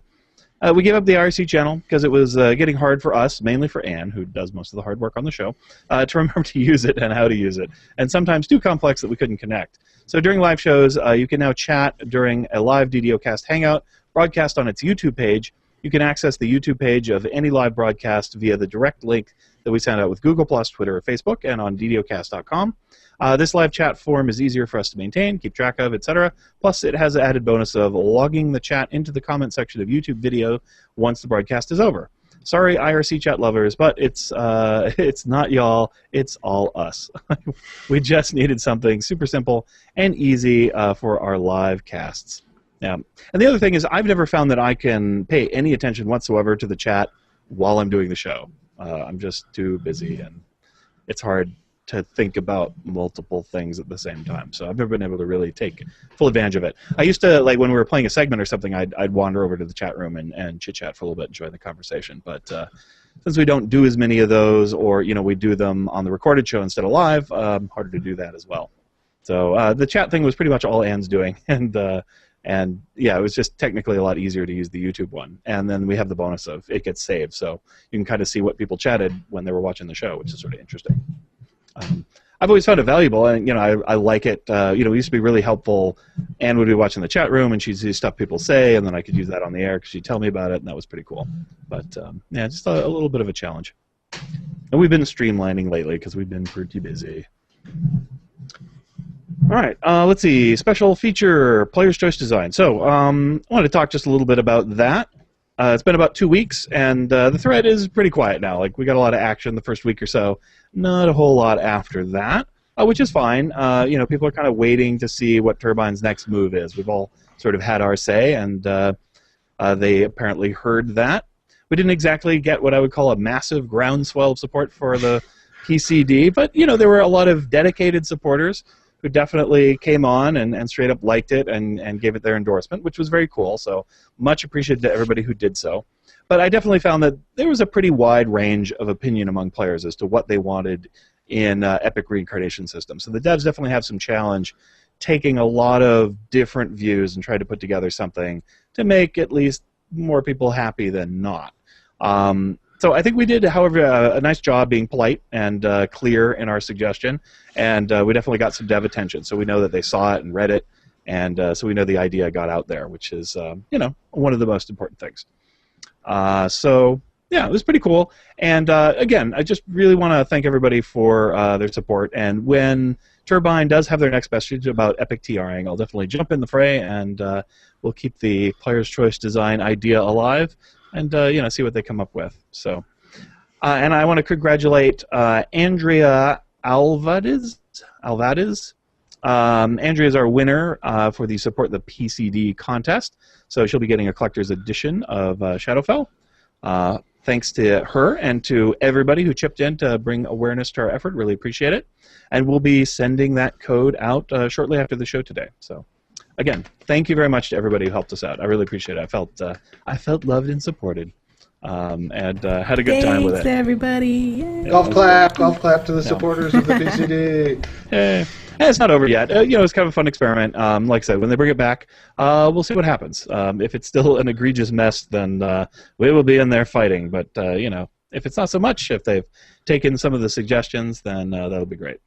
we gave up the IRC channel because it was getting hard for us, mainly for Anne, who does most of the hard work on the show, to remember to use it and how to use it, and sometimes too complex that we couldn't connect. So during live shows, you can now chat during a live DDOcast hangout, broadcast on its YouTube page. You can access the YouTube page of any live broadcast via the direct link that we send out with Google+, Twitter, or Facebook, and on DDOcast.com. This live chat form is easier for us to maintain, keep track of, etc. Plus, it has the added bonus of logging the chat into the comment section of YouTube video once the broadcast is over. Sorry, IRC chat lovers, but it's not y'all, it's all us. We just needed something super simple and easy for our live casts. Yeah. And the other thing is I've never found that I can pay any attention whatsoever to the chat while I'm doing the show. I'm just too busy, and it's hard to think about multiple things at the same time. So I've never been able to really take full advantage of it. I used to, like when we were playing a segment or something, I'd wander over to the chat room and chit-chat for a little bit and join the conversation. But since we don't do as many of those, or we do them on the recorded show instead of live, harder to do that as well. So the chat thing was pretty much all Anne's doing, and yeah, it was just technically a lot easier to use the YouTube one. And then we have the bonus of it gets saved, so you can kind of see what people chatted when they were watching the show, which is sort of interesting. I've always found it valuable, and I like it. It used to be really helpful. Anne would be watching the chat room, and she'd see stuff people say, and then I could use that on the air because she'd tell me about it, and that was pretty cool. But yeah, just a little bit of a challenge. And we've been streamlining lately because we've been pretty busy. All right, let's see. Special feature, Player's Choice Design. So I wanted to talk just a little bit about that. It's been about 2 weeks, and the thread is pretty quiet now. Like, we got a lot of action the first week or so, not a whole lot after that, which is fine. People are kind of waiting to see what Turbine's next move is. We've all sort of had our say, and they apparently heard that. We didn't exactly get what I would call a massive groundswell of support for the PCD, but there were a lot of dedicated supporters who definitely came on and straight up liked it and gave it their endorsement, which was very cool. So much appreciated to everybody who did so. But I definitely found that there was a pretty wide range of opinion among players as to what they wanted in Epic Reincarnation System. So the devs definitely have some challenge taking a lot of different views and try to put together something to make at least more people happy than not. So I think we did, however, a nice job being polite and clear in our suggestion, and we definitely got some dev attention. So we know that they saw it and read it, and so we know the idea got out there, which is, one of the most important things. So yeah, it was pretty cool. And again, I just really want to thank everybody for their support. And when Turbine does have their next message about Epic TRing, I'll definitely jump in the fray, and we'll keep the Player's Choice Design idea alive. And see what they come up with. So, and I want to congratulate Andrea Alvarez. Andrea is our winner for the Support the PCD contest. So she'll be getting a collector's edition of Shadowfell. Thanks to her and to everybody who chipped in to bring awareness to our effort. Really appreciate it. And we'll be sending that code out shortly after the show today. So. Again, thank you very much to everybody who helped us out. I really appreciate it. I felt loved and supported, and had a good time with it. Thanks, everybody. Yay. Golf clap to the supporters of the PCD. Hey, it's not over yet. It's kind of a fun experiment. Like I said, when they bring it back, we'll see what happens. If it's still an egregious mess, then we will be in there fighting. But if it's not so much, if they've taken some of the suggestions, then that'll be great.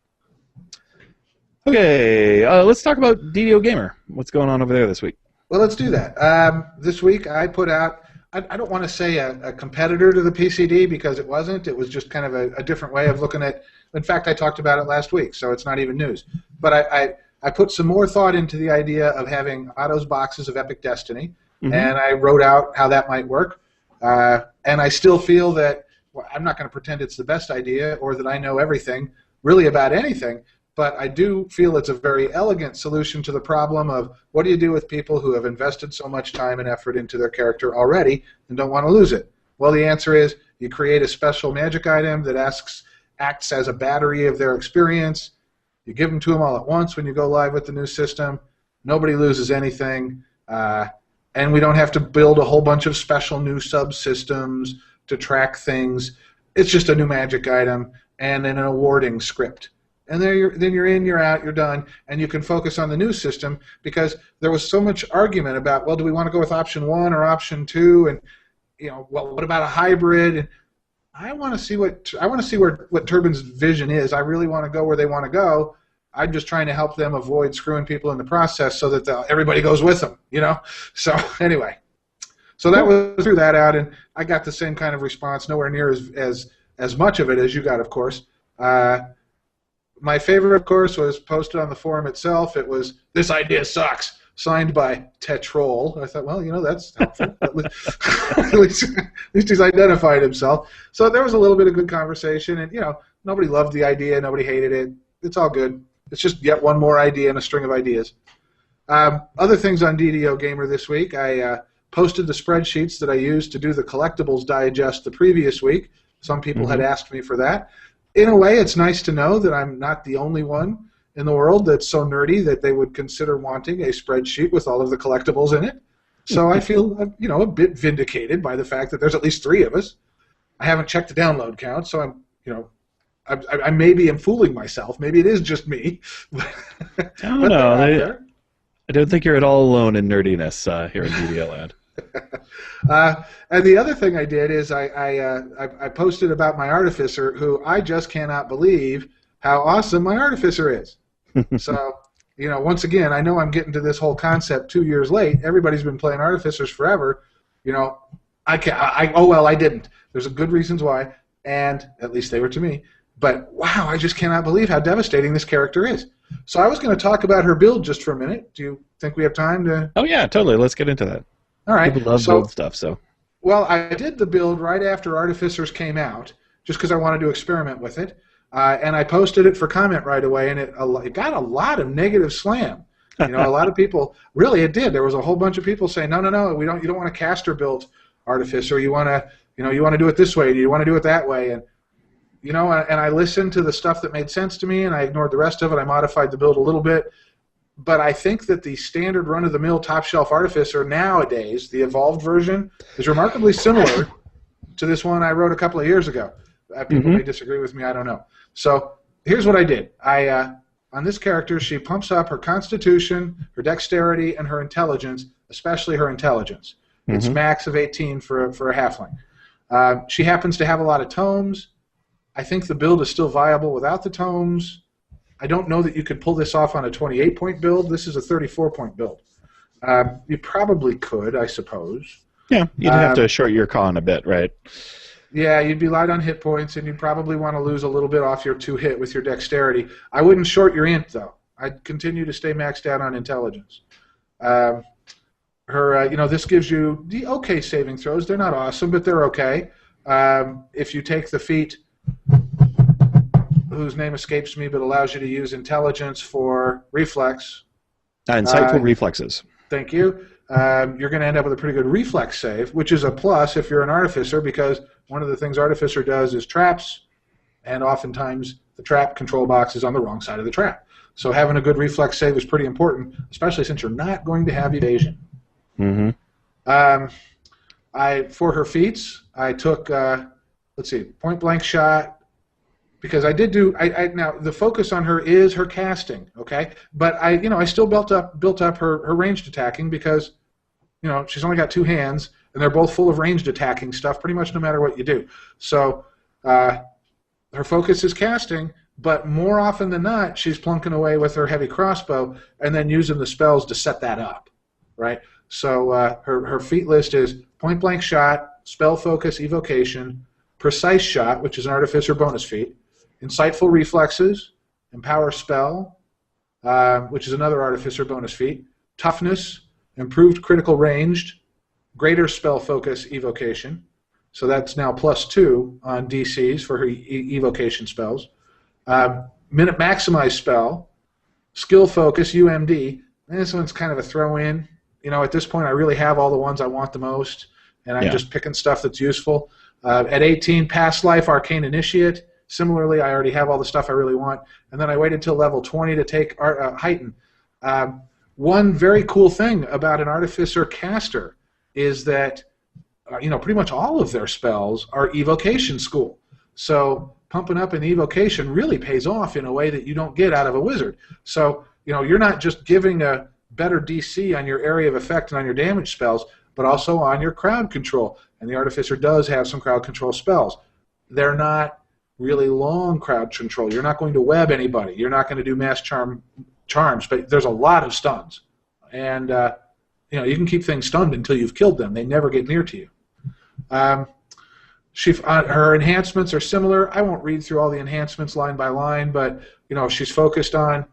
Okay, let's talk about DDO Gamer. What's going on over there this week? Well, let's do that. This week I put out, I don't want to say a competitor to the PCD because it wasn't. It was just kind of a different way of looking at, in fact, I talked about it last week, so it's not even news. But I put some more thought into the idea of having Otto's boxes of Epic Destiny, and I wrote out how that might work. And I still feel that, well, I'm not going to pretend it's the best idea or that I know everything really about anything, but I do feel it's a very elegant solution to the problem of what do you do with people who have invested so much time and effort into their character already and don't want to lose it? Well, the answer is you create a special magic item that acts as a battery of their experience. You give them to them all at once when you go live with the new system. Nobody loses anything, and we don't have to build a whole bunch of special new subsystems to track things. It's just a new magic item and an awarding script. And then you're in, you're out, you're done, and you can focus on the new system because there was so much argument about, well, do we want to go with option 1 or option 2, and well, what about a hybrid? And I want to see what Turbin's vision is. I really want to go where they want to go. I'm just trying to help them avoid screwing people in the process so that everybody goes with them, So anyway, so that was threw that out, and I got the same kind of response, nowhere near as much of it as you got, of course. My favorite, of course, was posted on the forum itself. It was, "This idea sucks," signed by Tetrol. I thought, well, that's helpful. at least he's identified himself. So there was a little bit of good conversation, and nobody loved the idea, nobody hated it. It's all good. It's just yet one more idea in a string of ideas. Other things on DDO Gamer this week, I posted the spreadsheets that I used to do the collectibles digest the previous week. Some people had asked me for that. In a way, it's nice to know that I'm not the only one in the world that's so nerdy that they would consider wanting a spreadsheet with all of the collectibles in it. So I feel, a bit vindicated by the fact that there's at least 3 of us. I haven't checked the download count, so I maybe am fooling myself. Maybe it is just me. I don't know. I don't think you're at all alone in nerdiness here in DDO land. And the other thing I did is I posted about my Artificer, who I just cannot believe how awesome my Artificer is. So, once again, I know I'm getting to this whole concept 2 years late. Everybody's been playing Artificers forever. I didn't. There's a good reasons why, and at least they were to me. But wow, I just cannot believe how devastating this character is. So I was going to talk about her build just for a minute. Do you think we have time to? Oh yeah, totally. Let's get into that. All right. People love build stuff, so. Well, I did the build right after Artificers came out, just because I wanted to experiment with it, and I posted it for comment right away, and it got a lot of negative slam. A lot of people, really, it did. There was a whole bunch of people saying, no, you don't want a caster built Artificer. You want to do it this way, and you want to do it that way, and I listened to the stuff that made sense to me, and I ignored the rest of it. I modified the build a little bit. But I think that the standard run-of-the-mill top-shelf Artificer nowadays, the evolved version, is remarkably similar to this one I wrote a couple of years ago. People may disagree with me, I don't know. So here's what I did. On this character, she pumps up her constitution, her dexterity, and her intelligence, especially her intelligence. It's max of 18 for a halfling. She happens to have a lot of tomes. I think the build is still viable without the tomes. I don't know that you could pull this off on a 28-point build. This is a 34-point build. You probably could, I suppose. Yeah, you'd have to short your con a bit, right? Yeah, you'd be light on hit points, and you'd probably want to lose a little bit off your 2-hit with your dexterity. I wouldn't short your int, though. I'd continue to stay maxed out on intelligence. This gives you the okay saving throws. They're not awesome, but they're okay. If you take the feat, whose name escapes me, but allows you to use intelligence for reflex. Insightful reflexes. Thank you. You're going to end up with a pretty good reflex save, which is a plus if you're an Artificer, because one of the things Artificer does is traps, and oftentimes the trap control box is on the wrong side of the trap. So having a good reflex save is pretty important, especially since you're not going to have evasion. For her feats, I took, point blank shot, because I did do. Now the focus on her is her casting, okay. But I still built up her ranged attacking because, she's only got 2 hands and they're both full of ranged attacking stuff, pretty much no matter what you do. So her focus is casting, but more often than not, she's plunking away with her heavy crossbow and then using the spells to set that up, right? So her feat list is point blank shot, spell focus, evocation, precise shot, which is an Artificer bonus feat. Insightful reflexes, empower spell, which is another Artificer bonus feat, toughness, improved critical ranged, greater spell focus, evocation. So that's now +2 on DCs for her evocation spells. Minute Maximize spell, Skill Focus, UMD. And this one's kind of a throw-in. At this point, I really have all the ones I want the most, and I'm just picking stuff that's useful. At 18, Past Life, Arcane Initiate. Similarly, I already have all the stuff I really want. And then I waited till level 20 to take Heighten. One very cool thing about an Artificer caster is that pretty much all of their spells are Evocation School. So pumping up an Evocation really pays off in a way that you don't get out of a Wizard. So you're not just giving a better DC on your area of effect and on your damage spells, but also on your crowd control. And the Artificer does have some crowd control spells. They're not really long crowd control. You're not going to web anybody. You're not going to do mass charms, but there's a lot of stuns. And you can keep things stunned until you've killed them. They never get near to you. Her enhancements are similar. I won't read through all the enhancements line by line, but she's focused on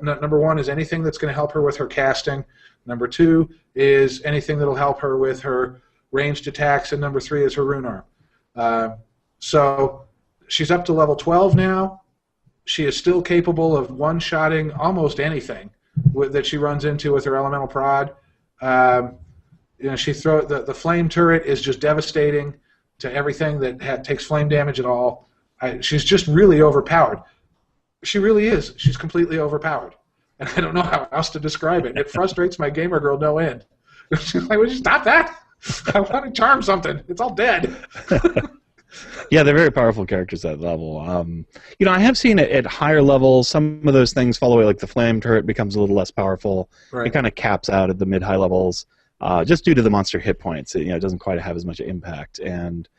number 1 is anything that's going to help her with her casting. Number 2 is anything that'll help her with her ranged attacks, and number 3 is her rune arm. So she's up to level 12 now. She is still capable of one-shotting almost anything that she runs into with her elemental prod. The flame turret is just devastating to everything that takes flame damage at all. She's just really overpowered. She really is. She's completely overpowered. And I don't know how else to describe it. It frustrates my gamer girl no end. She's like, would you stop that? I want to charm something. It's all dead. Yeah, they're very powerful characters at that level. I have seen it at higher levels. Some of those things fall away, like the flame turret becomes a little less powerful. Right. It kind of caps out at the mid-high levels, just due to the monster hit points. It doesn't quite have as much impact. And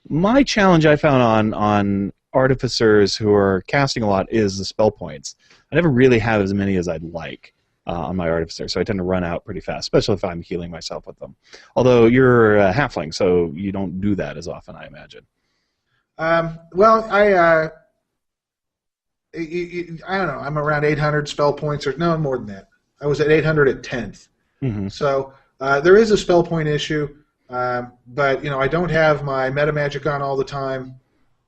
my challenge I found on Artificers who are casting a lot is the spell points. I never really have as many as I'd like on my Artificer, so I tend to run out pretty fast, especially if I'm healing myself with them. Although you're a halfling, so you don't do that as often, I imagine. Well, I don't know. I'm around 800 spell points, or no, more than that. I was at 800 at 10th. Mm-hmm. So there is a spell point issue, but I don't have my meta magic on all the time.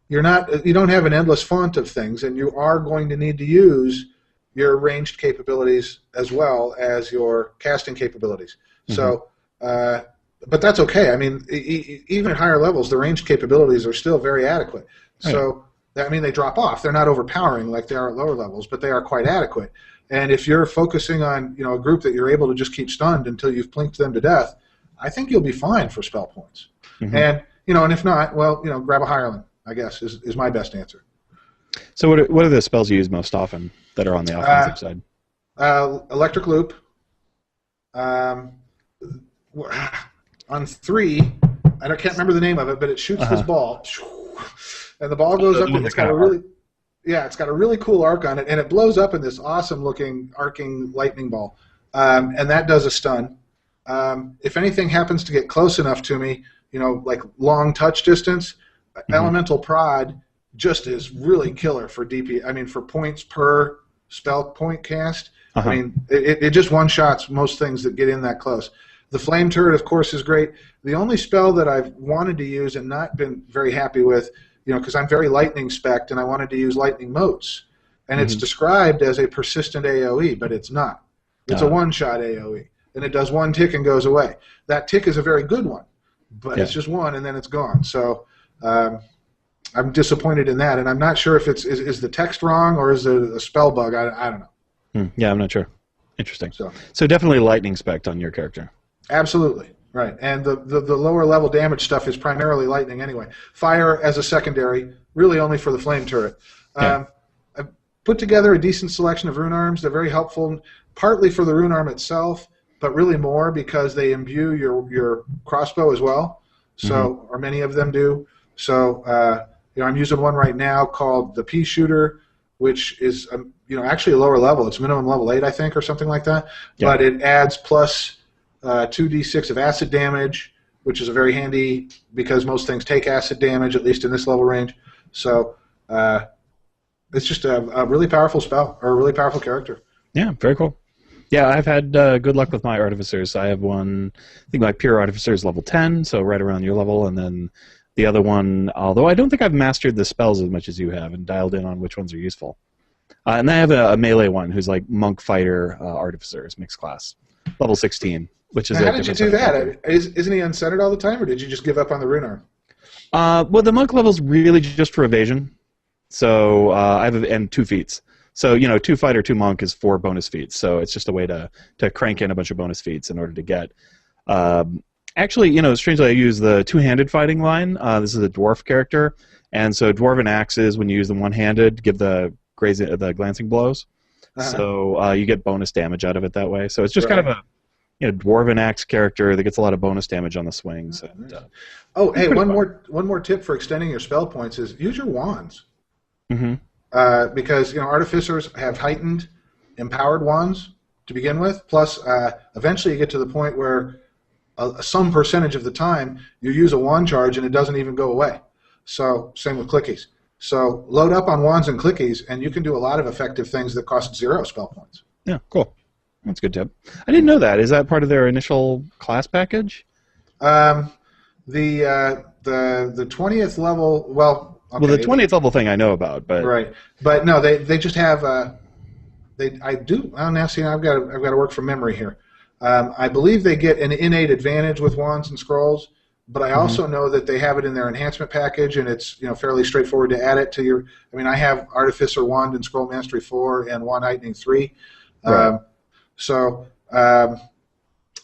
You don't have an endless font of things, and you are going to need to use your ranged capabilities as well as your casting capabilities. Mm-hmm. So, but that's okay. I mean, even at higher levels, the ranged capabilities are still very adequate. Right. So, they drop off. They're not overpowering like they are at lower levels, but they are quite adequate. And if you're focusing on a group that you're able to just keep stunned until you've plinked them to death, I think you'll be fine for spell points. Mm-hmm. And and if not, well, grab a hireling, I guess, is my best answer. So what are the spells you use most often that are on the offensive side? Electric Loop. On 3, I can't remember the name of it, but it shoots this ball, and the ball goes up. It's got a really cool arc on it, and it blows up in this awesome-looking arcing lightning ball, and that does a stun. If anything happens to get close enough to me, like long touch distance, Elemental Prod just is really killer for DP. I mean, for points per spell point cast. I mean, it just one-shots most things that get in that close. The Flame Turret, of course, is great. The only spell that I've wanted to use and not been very happy with, because I'm very lightning spec'd and I wanted to use lightning motes, and it's described as a persistent AoE, but it's not. It's a one-shot AoE, and it does one tick and goes away. That tick is a very good one, but it's just one and then it's gone. So I'm disappointed in that, and I'm not sure if is the text wrong or is it a spell bug. I don't know. Yeah, I'm not sure. Interesting. So definitely lightning spec'd on your character. Absolutely, right. And the lower level damage stuff is primarily lightning anyway. Fire as a secondary, really only for the flame turret. I've put together a decent selection of rune arms. They're very helpful, partly for the rune arm itself, but really more because they imbue your crossbow as well. So, or many of them do. So, I'm using one right now called the Pea Shooter, which is actually a lower level. It's minimum level 8, I think, or something like that. Yeah. But it adds plus 2d6 of acid damage, which is a very handy because most things take acid damage, at least in this level range. So it's just a really powerful spell, or a really powerful character. Yeah, very cool. Yeah, I've had good luck with my Artificers. I have one, I think my Pure Artificer is level 10, so right around your level, and then the other one, although I don't think I've mastered the spells as much as you have and dialed in on which ones are useful. And I have a melee one who's like monk fighter artificer, is mixed class, level 16, which is. Now, how did you do that? Isn't he uncentered all the time, or did you just give up on the rune arm? Well, the monk level's really just for evasion. So I have and 2 feats. So 2 fighter, 2 monk is 4 bonus feats. So it's just a way to crank in a bunch of bonus feats in order to get. Actually, strangely, I use the 2-handed fighting line. This is a dwarf character, and so dwarven axes, when you use them one-handed, give the glancing blows. So you get bonus damage out of it that way. So it's just kind of a dwarven axe character that gets a lot of bonus damage on the swings. And, hey, one more tip for extending your spell points is use your wands. Mm-hmm. Because artificers have heightened, empowered wands to begin with. Plus, eventually you get to the point where some percentage of the time you use a wand charge and it doesn't even go away. So same with clickies. So load up on wands and clickies, and you can do a lot of effective things that cost 0 spell points. Yeah, cool. That's a good tip. I didn't know that. Is that part of their initial class package? The 20th level. Well, okay. Well, the 20th level thing I know about, but right. But no, they just have. I do. Oh, now see, I've got to work from memory here. I believe they get an innate advantage with wands and scrolls, but I also know that they have it in their enhancement package, and it's fairly straightforward to add it to your. I mean, I have Artificer Wand and Scroll Mastery 4 and Wand Heightening 3. Right.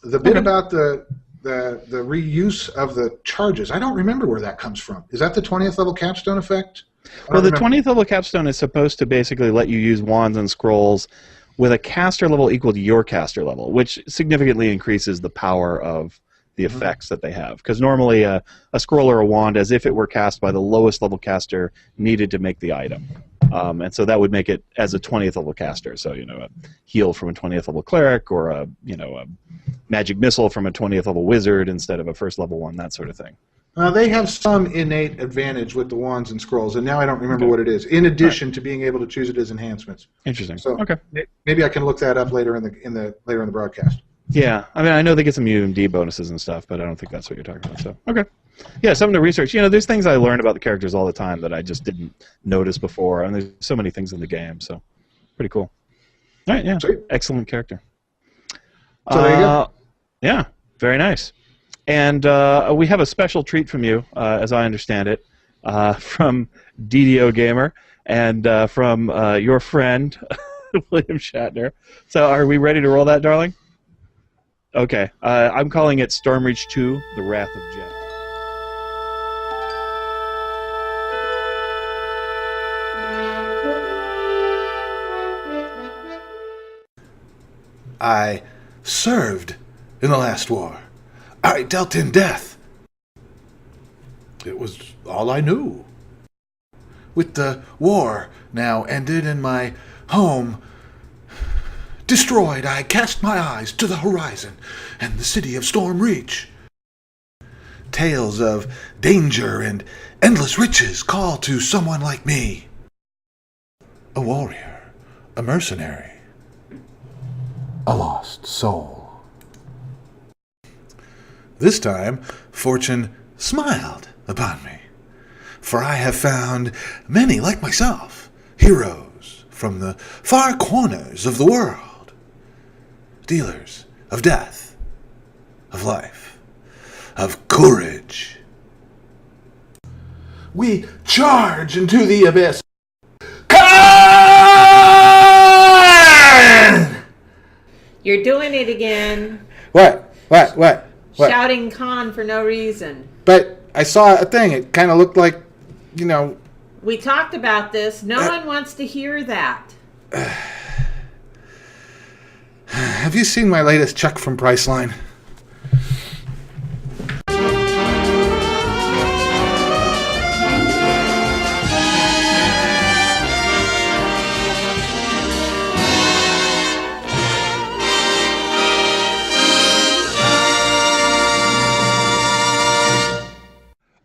The bit about the reuse of the charges, I don't remember where that comes from. Is that the 20th level capstone effect? Well, the 20th level capstone is supposed to basically let you use wands and scrolls with a caster level equal to your caster level, which significantly increases the power of the effects that they have. Because normally a scroll or a wand, as if it were cast by the lowest level caster, needed to make the item. And so that would make it as a 20th level caster. So, a heal from a 20th level cleric, or a magic missile from a 20th level wizard instead of a first level one, that sort of thing. They have some innate advantage with the wands and scrolls, and now I don't remember what it is. In addition to being able to choose it as enhancements. Interesting. So okay. Maybe I can look that up later in the broadcast. Yeah, I mean, I know they get some UMD bonuses and stuff, but I don't think that's what you're talking about. So okay. Yeah, something to research. There's things I learn about the characters all the time that I just didn't notice before, and there's so many things in the game, so pretty cool. All right, yeah, sweet. Excellent character. So there you go. Yeah, very nice. And we have a special treat from you, as I understand it, from DDO Gamer and from your friend William Shatner. So, are we ready to roll that, darling? Okay, I'm calling it Stormreach 2: The Wrath of Jet. I served in the last war. I dealt in death. It was all I knew. With the war now ended and my home destroyed, I cast my eyes to the horizon and the city of Stormreach. Tales of danger and endless riches call to someone like me. A warrior, a mercenary, a lost soul. This time, fortune smiled upon me, for I have found many like myself, heroes from the far corners of the world, dealers of death, of life, of courage. We charge into the abyss. You're doing it again. What? Shouting Khan for no reason. But I saw a thing. It kind of looked like, We talked about this. No one wants to hear that. Have you seen my latest check from Priceline?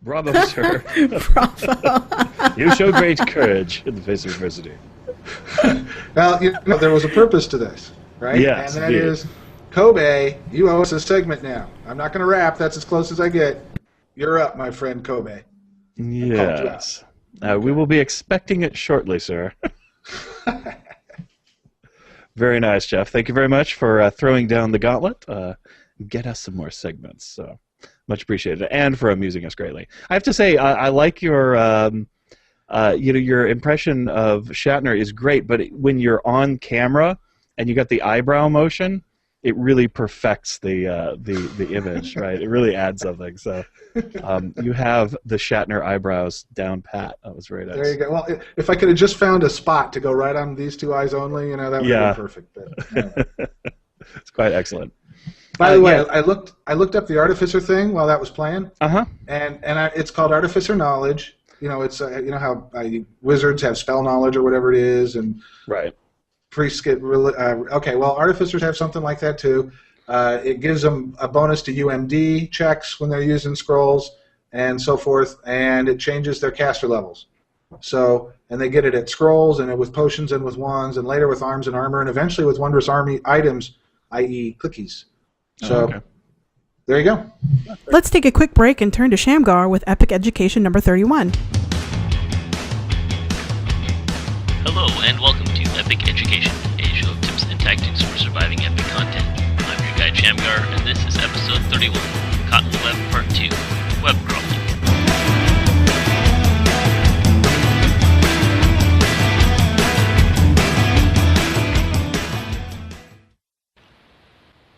Bravo, sir. Bravo. You show great courage in the face of adversity. Well, there was a purpose to this, right? Yes, and that is, Kobe, you owe us a segment now. I'm not going to rap. That's as close as I get. You're up, my friend Kobe. Yes. We will be expecting it shortly, sir. Very nice, Jeff. Thank you very much for throwing down the gauntlet. Get us some more segments. So much appreciated, and for amusing us greatly. I have to say, I like your, your impression of Shatner is great, but when you're on camera and you got the eyebrow motion, it really perfects the image, right? It really adds something. So you have the Shatner eyebrows down pat. That was very nice. There you go. Well, if I could have just found a spot to go right on these two eyes only, that would have been perfect. But, anyway. It's quite excellent. By the way, I looked up the Artificer thing while that was playing. Uh-huh. And it's called Artificer Knowledge. It's how wizards have spell knowledge or whatever it is, and right. Priests get okay. Well, artificers have something like that too. It gives them a bonus to UMD checks when they're using scrolls and so forth, and it changes their caster levels. So, and they get it at scrolls and with potions and with wands, and later with arms and armor, and eventually with wondrous army items, i.e., cookies. So, There you go. Let's take a quick break and turn to Shamgar with Epic Education number 31. Hello, and welcome to Epic Education, a show of tips and tactics for surviving epic content. I'm your guide Shamgar, and this is episode 31, Cotton Web Part 2, Web Crawling.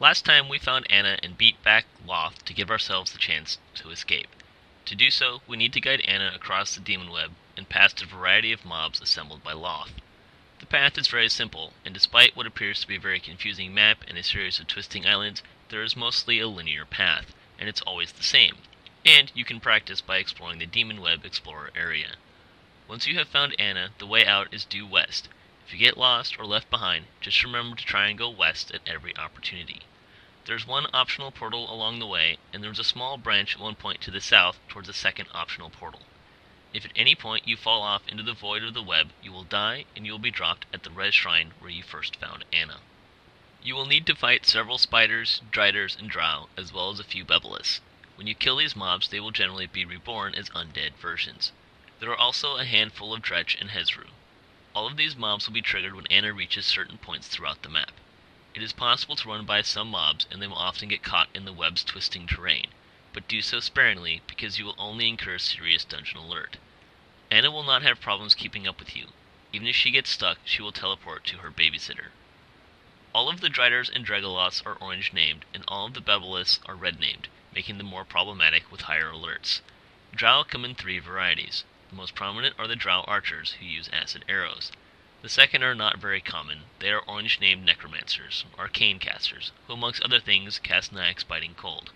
Last time we found Anna and beat back Loth to give ourselves the chance to escape. To do so, we need to guide Anna across the demon web and past a variety of mobs assembled by Loth. The path is very simple, and despite what appears to be a very confusing map and a series of twisting islands, there is mostly a linear path, and it's always the same. And you can practice by exploring the Demon Web Explorer area. Once you have found Anna, the way out is due west. If you get lost or left behind, just remember to try and go west at every opportunity. There's one optional portal along the way, and there's a small branch at one point to the south towards a second optional portal. If at any point you fall off into the void of the web, you will die, and you will be dropped at the red shrine where you first found Anna. You will need to fight several spiders, driders, and drow, as well as a few bebelus. When you kill these mobs, they will generally be reborn as undead versions. There are also a handful of Dretch and Hezru. All of these mobs will be triggered when Anna reaches certain points throughout the map. It is possible to run by some mobs, and they will often get caught in the web's twisting terrain, but do so sparingly because you will only incur serious dungeon alert. Anna will not have problems keeping up with you. Even if she gets stuck, she will teleport to her babysitter. All of the Driders and Dragoloths are orange named, and all of the Bebelus are red named, making them more problematic with higher alerts. Drow come in 3 varieties. The most prominent are the Drow archers, who use acid arrows. The second are not very common. They are orange-named necromancers, arcane casters, who amongst other things cast Nyx Biting Cold.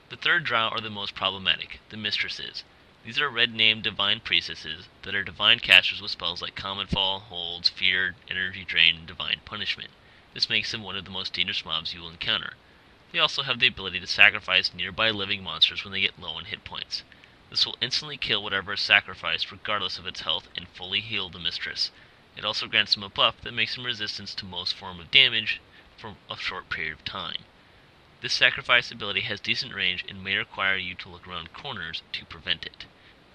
The third Drow are the most problematic, the mistresses. These are red-named divine priestesses that are divine casters with spells like Common Fall, Holds, Fear, Energy Drain, and Divine Punishment. This makes them one of the most dangerous mobs you will encounter. They also have the ability to sacrifice nearby living monsters when they get low on hit points. This will instantly kill whatever is sacrificed regardless of its health and fully heal the mistress. It also grants them a buff that makes them resistant to most form of damage for a short period of time. This sacrifice ability has decent range and may require you to look around corners to prevent it.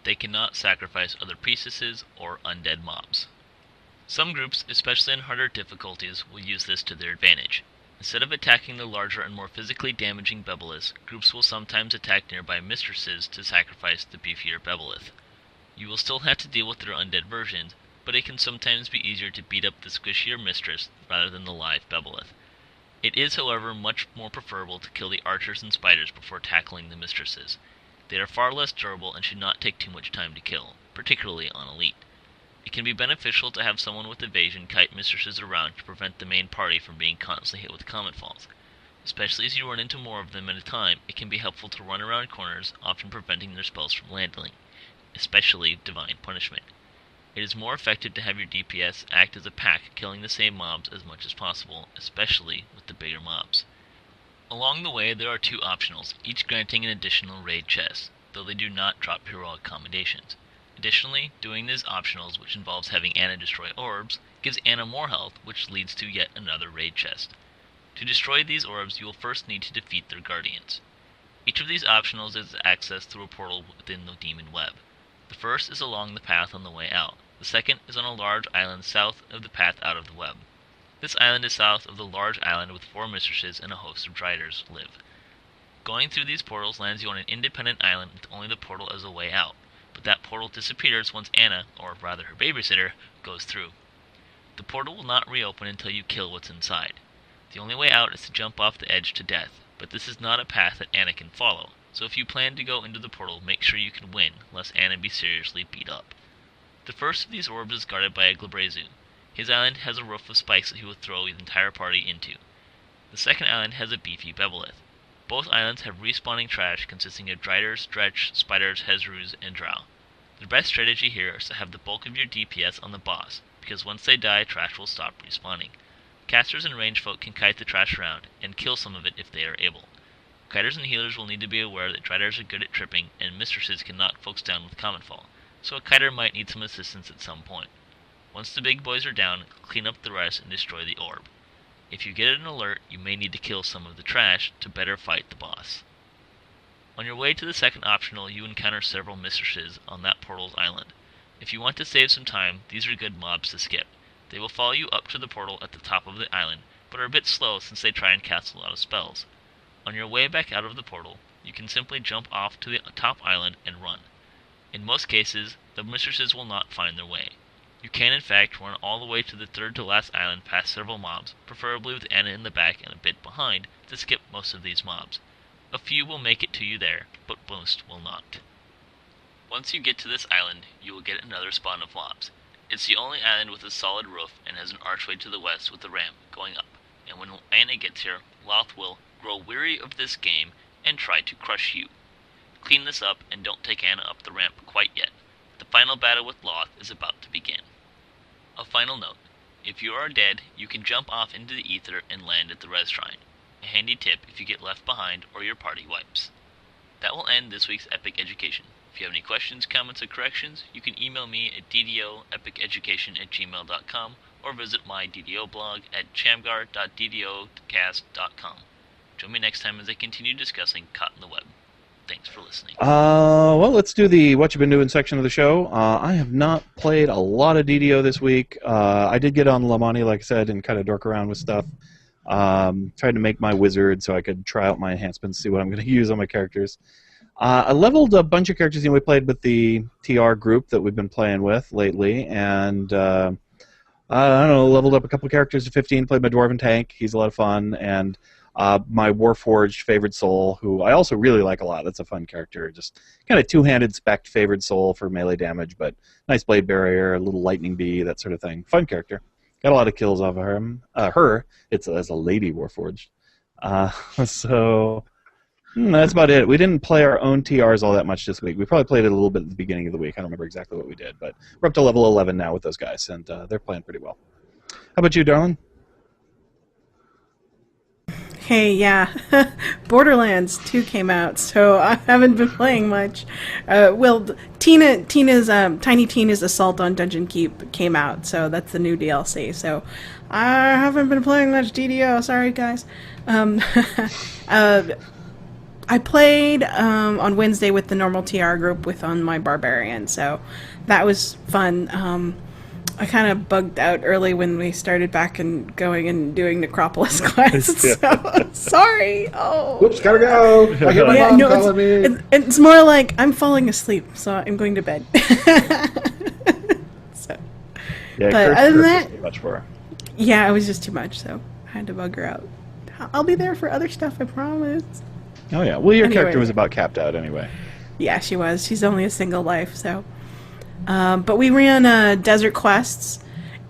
They cannot sacrifice other priestesses or undead mobs. Some groups, especially in harder difficulties, will use this to their advantage. Instead of attacking the larger and more physically damaging Bebelus, groups will sometimes attack nearby mistresses to sacrifice the beefier Bebelith. You will still have to deal with their undead versions, but it can sometimes be easier to beat up the squishier mistress rather than the live Bebelith. It is, however, much more preferable to kill the archers and spiders before tackling the mistresses. They are far less durable and should not take too much time to kill, particularly on Elite. It can be beneficial to have someone with evasion kite mistresses around to prevent the main party from being constantly hit with Comet Falls. Especially as you run into more of them at a time, it can be helpful to run around corners, often preventing their spells from landing, especially Divine Punishment. It is more effective to have your DPS act as a pack, killing the same mobs as much as possible, especially with the bigger mobs. Along the way, there are 2 optionals, each granting an additional raid chest, though they do not drop heroic commendations. Additionally, doing these optionals, which involves having Anna destroy orbs, gives Anna more health, which leads to yet another raid chest. To destroy these orbs, you will first need to defeat their guardians. Each of these optionals is accessed through a portal within the demon web. The first is along the path on the way out. The second is on a large island south of the path out of the web. This island is south of the large island with 4 mistresses and a host of driders live. Going through these portals lands you on an independent island with only the portal as a way out, but that portal disappears once Anna, or rather her babysitter, goes through. The portal will not reopen until you kill what's inside. The only way out is to jump off the edge to death, but this is not a path that Anna can follow, so if you plan to go into the portal, make sure you can win, lest Anna be seriously beat up. The first of these orbs is guarded by a Glabrezu. His island has a roof of spikes that he will throw the entire party into. The second island has a beefy Bevelith. Both islands have respawning trash consisting of Driders, Dretch, Spiders, Hezrus, and Drow. The best strategy here is to have the bulk of your DPS on the boss, because once they die, trash will stop respawning. Casters and range folk can kite the trash around, and kill some of it if they are able. Kiters and healers will need to be aware that Driders are good at tripping, and mistresses can knock folks down with Common Fall, so a kiter might need some assistance at some point. Once the big boys are down, clean up the rest and destroy the orb. If you get an alert, you may need to kill some of the trash to better fight the boss. On your way to the second optional, you encounter several mistresses on that portal's island. If you want to save some time, these are good mobs to skip. They will follow you up to the portal at the top of the island, but are a bit slow since they try and cast a lot of spells. On your way back out of the portal, you can simply jump off to the top island and run. In most cases, the mistresses will not find their way. You can in fact run all the way to the third to last island past several mobs, preferably with Anna in the back and a bit behind, to skip most of these mobs. A few will make it to you there, but most will not. Once you get to this island, you will get another spawn of mobs. It's the only island with a solid roof and has an archway to the west with a ramp going up, and when Anna gets here, Loth will grow weary of this game and try to crush you. Clean this up and don't take Anna up the ramp quite yet. The final battle with Loth is about to begin. A final note. If you are dead, you can jump off into the ether and land at the res shrine. A handy tip if you get left behind or your party wipes. That will end this week's Epic Education. If you have any questions, comments, or corrections, you can email me at ddoepiceducation@gmail.com or visit my DDO blog at chamgar.ddocast.com. Join me next time as I continue discussing Caught in the Web. Thanks for listening. Well, let's do the What You've Been Doing section of the show. I have not played a lot of DDO this week. I did get on Lamani, like I said, and kind of dork around with stuff. Tried to make my wizard so I could try out my enhancements, see what I'm going to use on my characters. I leveled a bunch of characters. We played with the TR group that we've been playing with lately, and I don't know, leveled up a couple characters to 15, played my Dwarven Tank. He's a lot of fun, and my Warforged Favored Soul, who I also really like a lot. That's a fun character. Just kind of two-handed spec Favored Soul for melee damage, but nice blade barrier, a little lightning bee, that sort of thing. Fun character. Got a lot of kills off of her. It's as a lady Warforged. So that's about it. We didn't play our own TRs all that much this week. We probably played it a little bit at the beginning of the week. I don't remember exactly what we did, but we're up to level 11 now with those guys, and they're playing pretty well. How about you, darling? Hey, yeah, Borderlands 2 came out, so I haven't been playing much. Tina's Tiny Tina's Assault on Dungeon Keep came out, so that's the new DLC. So I haven't been playing much DDO. Sorry, guys. I played on Wednesday with the normal TR group on my Barbarian, so that was fun. I kind of bugged out early when we started back and going and doing Necropolis quests. So, sorry. Oh. Whoops, gotta go. I hear my mom calling me. It's more like I'm falling asleep, so I'm going to bed. So, Yeah, but other than that, too much for her. Yeah, it was just too much, so I had to bug her out. I'll be there for other stuff, I promise. Oh yeah. Well, your Anyway. character was about capped out anyway. Yeah, she was. She's only a single life, so. But we ran desert quests,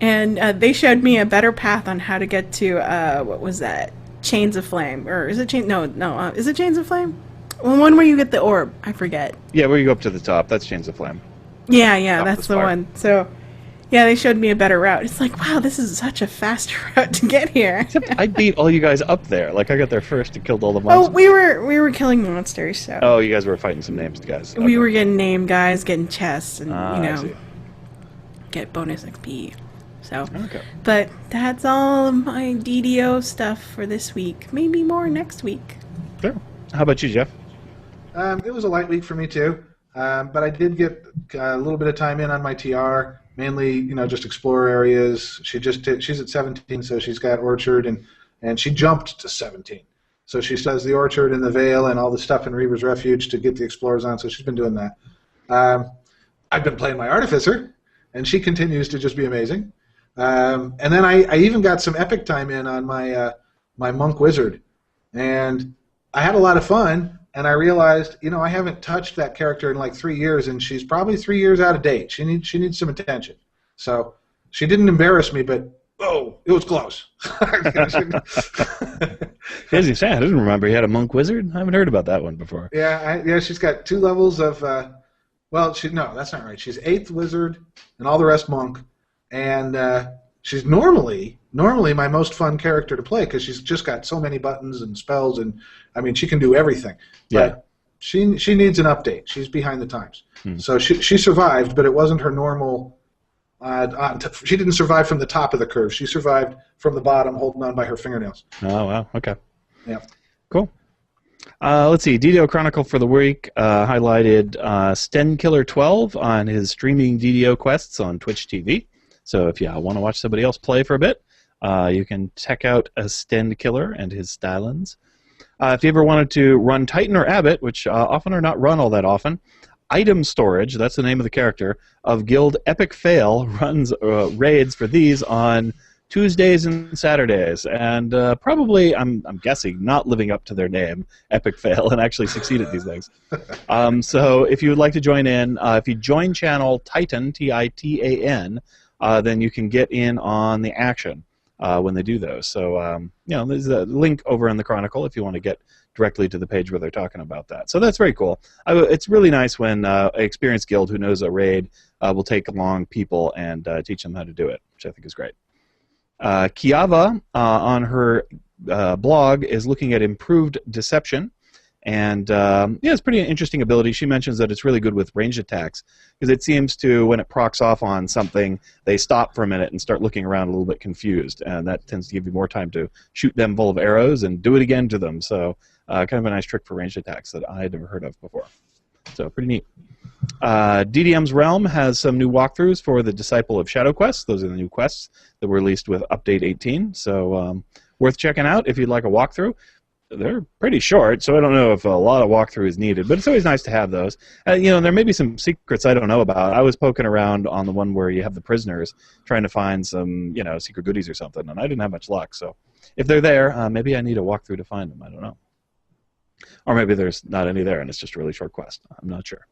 and they showed me a better path on how to get to what was that? Chains of Flame, or is it is it Chains of Flame? Well, one where you get the orb. I forget. Yeah, where you go up to the top. That's Chains of Flame. Yeah, Up that's the the spire. one. So, yeah, they showed me a better route. It's like, wow, this is such a fast route to get here. Except I beat all you guys up there. Like I got there first and killed all the Oh, monsters. we were killing monsters, so. Oh, you guys were fighting some named guys. We were getting named guys, getting chests, and I see. get bonus XP. So, Okay. but that's all of my DDO stuff for this week. Maybe more next week. Sure. How about you, Jeff? It was a light week for me too. But I did get a little bit of time in on my TR, mainly, just explore areas. She's at 17, so she's got Orchard, and she jumped to 17. So she does the Orchard and the Vale and all the stuff in Reaver's Refuge to get the explorers on, so she's been doing that. I've been playing my Artificer, and she continues to just be amazing. And then I even got some epic time in on my Monk Wizard, and I had a lot of fun. And I realized, I haven't touched that character in like 3 years, and she's probably 3 years out of date. She needs some attention. So she didn't embarrass me, but it was close. As you say, I didn't remember you had a Monk Wizard. I haven't heard about that one before. Yeah, she's got 2 levels of. No, that's not right. She's 8th Wizard, and all the rest Monk, and she's normally my most fun character to play because she's just got so many buttons and spells, and I mean she can do everything. Yeah. But she needs an update. She's behind the times. So she survived, but it wasn't her normal. She didn't survive from the top of the curve. She survived from the bottom, holding on by her fingernails. Oh wow. Okay. Yeah. Cool. Let's see. DDO Chronicle for the week highlighted StenKiller12 on his streaming DDO quests on Twitch TV. So if you want to watch somebody else play for a bit, you can check out a StenKiller and his stylings. If you ever wanted to run Titan or Abbot, which often are not run all that often, Item Storage, that's the name of the character, of Guild Epic Fail runs raids for these on Tuesdays and Saturdays, and probably, I'm guessing, not living up to their name, Epic Fail, and actually succeed at these things. So if you would like to join in, if you join channel Titan, Titan, then you can get in on the action when they do those. So, there's a link over in the Chronicle if you want to get directly to the page where they're talking about that. So that's very cool. It's really nice when an experienced guild who knows a raid will take along people and teach them how to do it, which I think is great. Kiava on her blog is looking at improved deception, and it's pretty interesting ability. She mentions that it's really good with ranged attacks because it seems to, when it procs off on something, they stop for a minute and start looking around a little bit confused, and that tends to give you more time to shoot them full of arrows and do it again to them. So kind of a nice trick for ranged attacks that I had never heard of before. So pretty neat. DDM's Realm has some new walkthroughs for the Disciple of Shadow Quest. Those are the new quests that were released with Update 18. So worth checking out if you'd like a walkthrough. They're pretty short, so I don't know if a lot of walkthrough is needed, but it's always nice to have those. There may be some secrets I don't know about. I was poking around on the one where you have the prisoners trying to find some, secret goodies or something, and I didn't have much luck. So if they're there, maybe I need a walkthrough to find them. I don't know. Or maybe there's not any there, and it's just a really short quest. I'm not sure.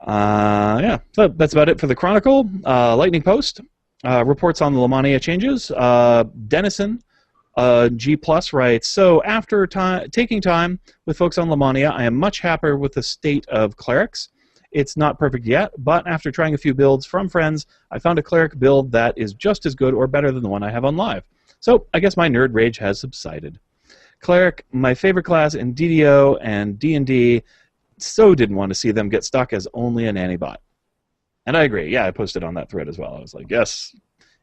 So that's about it for the Chronicle. Lightning Post reports on the Lamania changes. Dennison G+ writes, so after taking time with folks on Lamania, I am much happier with the state of clerics. It's not perfect yet, but after trying a few builds from friends, I found a cleric build that is just as good or better than the one I have on live. So I guess my nerd rage has subsided. Cleric, my favorite class in DDO and D&D, so didn't want to see them get stuck as only a nanny bot. And I agree. Yeah, I posted on that thread as well. I was like, yes,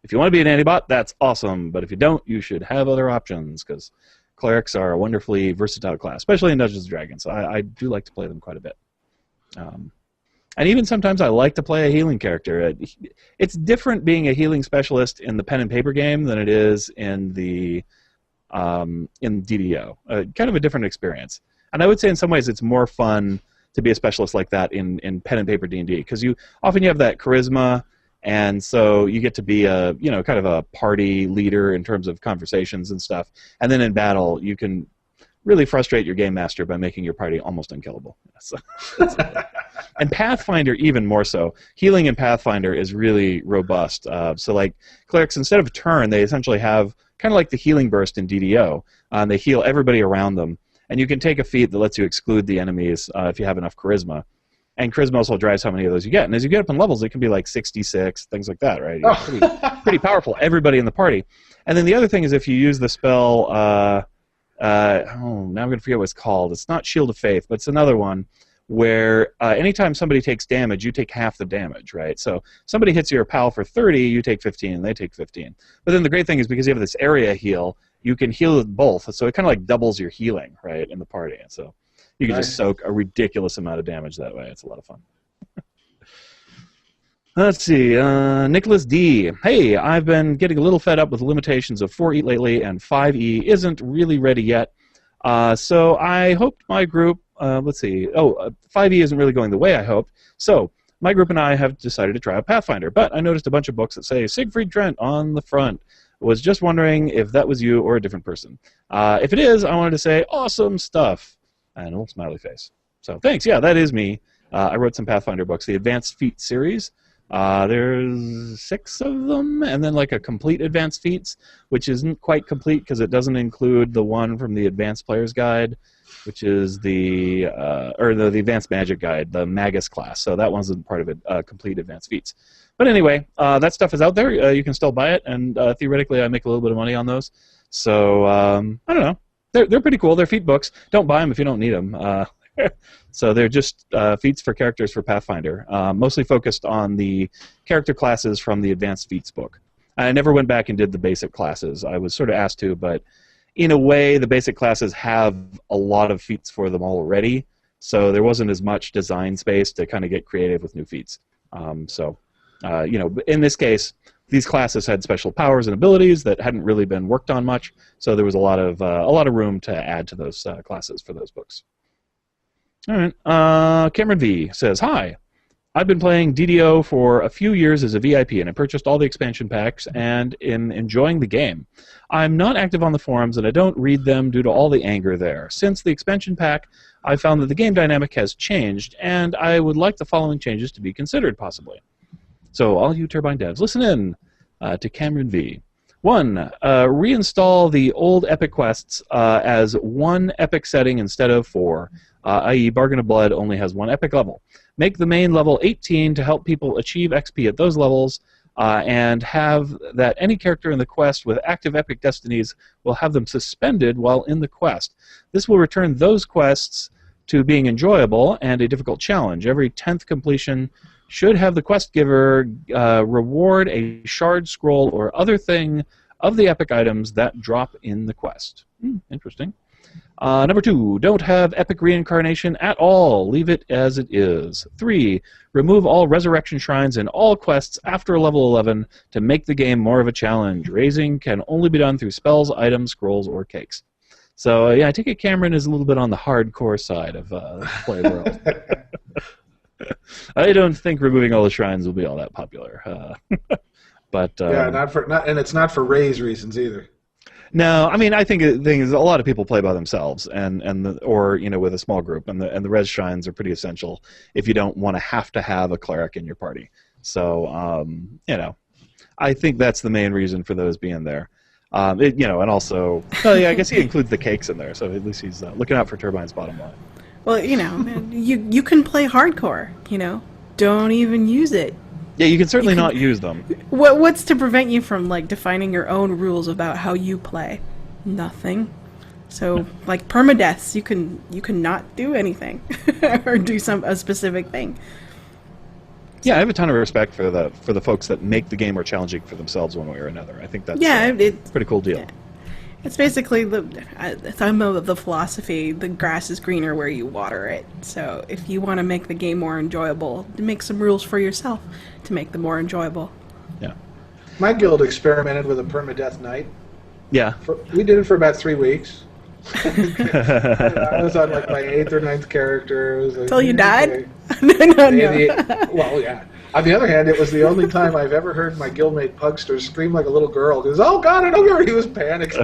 if you want to be a nanny bot, that's awesome. But if you don't, you should have other options because clerics are a wonderfully versatile class, especially in Dungeons & Dragons. I do like to play them quite a bit. And even sometimes I like to play a healing character. It's different being a healing specialist in the pen and paper game than it is in the in DDO. Kind of a different experience. And I would say in some ways it's more fun to be a specialist like that in pen and paper D&D because you often have that charisma, and so you get to be a kind of a party leader in terms of conversations and stuff. And then in battle you can really frustrate your game master by making your party almost unkillable. So, and Pathfinder even more so. Healing in Pathfinder is really robust. So like clerics, instead of a turn, they essentially have kind of like the healing burst in DDO. They heal everybody around them. And you can take a feat that lets you exclude the enemies if you have enough charisma. And charisma also drives how many of those you get. And as you get up in levels, it can be like 66, things like that, right? Pretty powerful, everybody in the party. And then the other thing is if you use the spell, now I'm going to forget what it's called. It's not Shield of Faith, but it's another one where anytime somebody takes damage, you take half the damage, right? So somebody hits your pal for 30, you take 15, and they take 15. But then the great thing is because you have this area heal, you can heal both, so it kind of like doubles your healing, right, in the party. And so You can Nice. just soak a ridiculous amount of damage that way. It's a lot of fun. Let's see. Nicholas D. Hey, I've been getting a little fed up with the limitations of 4E lately, and 5E isn't really ready yet. So I hoped my group, let's see. 5E isn't really going the way I hoped. So my group and I have decided to try out Pathfinder, but I noticed a bunch of books that say Siegfried Trent on the front. Was just wondering if that was you or a different person. If it is, I wanted to say awesome stuff. And a little smiley face. So thanks. Yeah, that is me. I wrote some Pathfinder books, the Advanced Feats series. There's 6 of them, and then like a complete Advanced Feats, which isn't quite complete because it doesn't include the one from the Advanced Player's Guide, which is the Advanced Magic Guide, the Magus class. So that wasn't part of it, complete Advanced Feats. But anyway, that stuff is out there. You can still buy it, and theoretically, I make a little bit of money on those. So I don't know. They're pretty cool. They're feat books. Don't buy them if you don't need them. So they're just feats for characters for Pathfinder, mostly focused on the character classes from the Advanced Feats book. I never went back and did the basic classes. I was sort of asked to, but in a way, the basic classes have a lot of feats for them already, so there wasn't as much design space to kind of get creative with new feats. In this case, these classes had special powers and abilities that hadn't really been worked on much, so there was a lot of room to add to those classes for those books. All right. Cameron V says, "Hi, I've been playing DDO for a few years as a VIP, and I purchased all the expansion packs and am enjoying the game. I'm not active on the forums, and I don't read them due to all the anger there. Since the expansion pack, I found that the game dynamic has changed, and I would like the following changes to be considered, possibly. So all you Turbine devs, listen in to Cameron V. 1. Reinstall the old epic quests as 1 epic setting instead of 4, i.e. Bargain of Blood only has 1 epic level. Make the main level 18 to help people achieve XP at those levels, and have that any character in the quest with active epic destinies will have them suspended while in the quest. This will return those quests to being enjoyable and a difficult challenge. Every 10th completion should have the quest giver reward a shard, scroll, or other thing of the epic items that drop in the quest." Interesting. Number 2, don't have epic reincarnation at all. Leave it as it is. 3, remove all resurrection shrines in all quests after level 11 to make the game more of a challenge. Raising can only be done through spells, items, scrolls, or cakes. So, yeah, I take it Cameron is a little bit on the hardcore side of Play World. I don't think removing all the shrines will be all that popular. But and it's not for raise reasons either. No, I mean, I think the thing is a lot of people play by themselves, or with a small group, and the res shrines are pretty essential if you don't want to have a cleric in your party. So, I think that's the main reason for those being there. And also, I guess he includes the cakes in there, so at least he's looking out for Turbine's bottom line. Well, you can play hardcore. Don't even use it. Yeah, you can certainly not use them. What's to prevent you from defining your own rules about how you play? Nothing. So permadeaths, you can not do anything or do a specific thing. Yeah, I have a ton of respect for the folks that make the game more challenging for themselves one way or another. I think that's it's a pretty cool deal. Yeah. It's basically some of the philosophy, the grass is greener where you water it. So if you want to make the game more enjoyable, make some rules for yourself to make them more enjoyable. Yeah. My guild experimented with a permadeath knight. Yeah. We did it for about 3 weeks. I was on my 8th or 9th character. Until you died? No. Well, yeah. On the other hand, it was the only time I've ever heard my guildmate Pugster scream like a little girl. Because, oh God, I know he was panicking.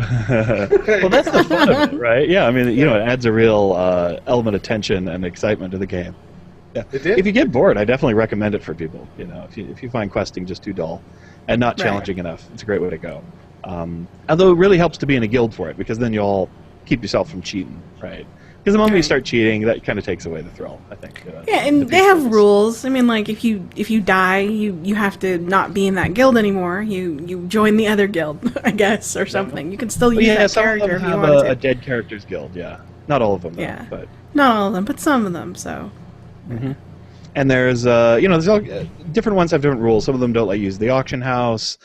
Well, that's the fun of it, right? Yeah, I mean, it adds a real element of tension and excitement to the game. Yeah. It did? If you get bored, I definitely recommend it for people. If you find questing just too dull and not challenging enough, it's a great way to go. Although it really helps to be in a guild for it, because then you'll keep yourself from cheating, right? Because the moment you start cheating, that kind of takes away the thrill, I think. And they have rules. I mean, if you die, you have to not be in that guild anymore. You join the other guild, I guess, or something. You can still use that character if you want to. A dead characters guild, yeah. Not all of them, though. Yeah. But not all of them, but some of them. So. Mm-hmm. And there's there's all different ones have different rules. Some of them don't let you use the auction house.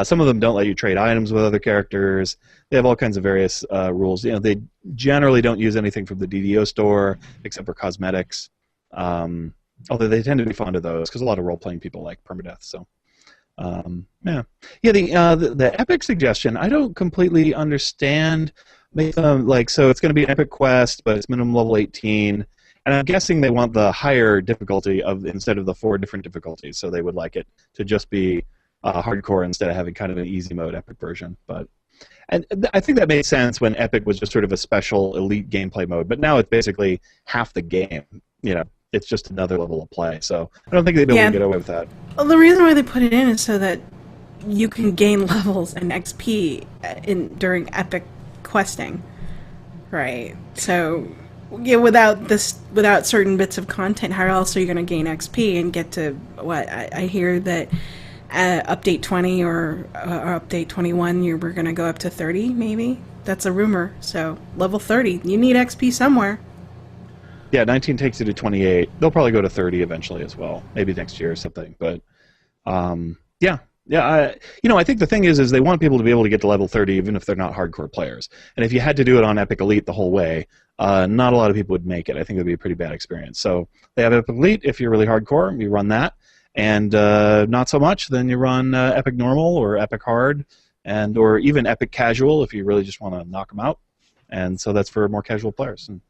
Some of them don't let you trade items with other characters. They have all kinds of various rules. They generally don't use anything from the DDO store except for cosmetics. Although they tend to be fond of those because a lot of role-playing people like permadeath. So, the epic suggestion I don't completely understand. Make them so it's going to be an epic quest, but it's minimum level 18. And I'm guessing they want the higher difficulty instead of the 4 different difficulties. So they would like it to just be hardcore instead of having kind of an easy mode epic version. I think that made sense when epic was just sort of a special elite gameplay mode. But now it's basically half the game. It's just another level of play. So I don't think they'd be able to get away with that. Well, the reason why they put it in is so that you can gain levels and XP during epic questing, right? So. Yeah, without certain bits of content, how else are you going to gain XP and get to what I hear that update 20 or update 21 we're going to go up to 30 maybe? That's a rumor. So level 30, you need XP somewhere. Yeah, 19 takes you to 28. They'll probably go to 30 eventually as well, maybe next year or something. But I think the thing is they want people to be able to get to level 30 even if they're not hardcore players. And if you had to do it on Epic Elite the whole way, not a lot of people would make it. I think it would be a pretty bad experience. So they have Epic Elite if you're really hardcore, you run that. And not so much, then you run Epic Normal or Epic Hard, or even Epic Casual if you really just want to knock them out. And so that's for more casual players. And,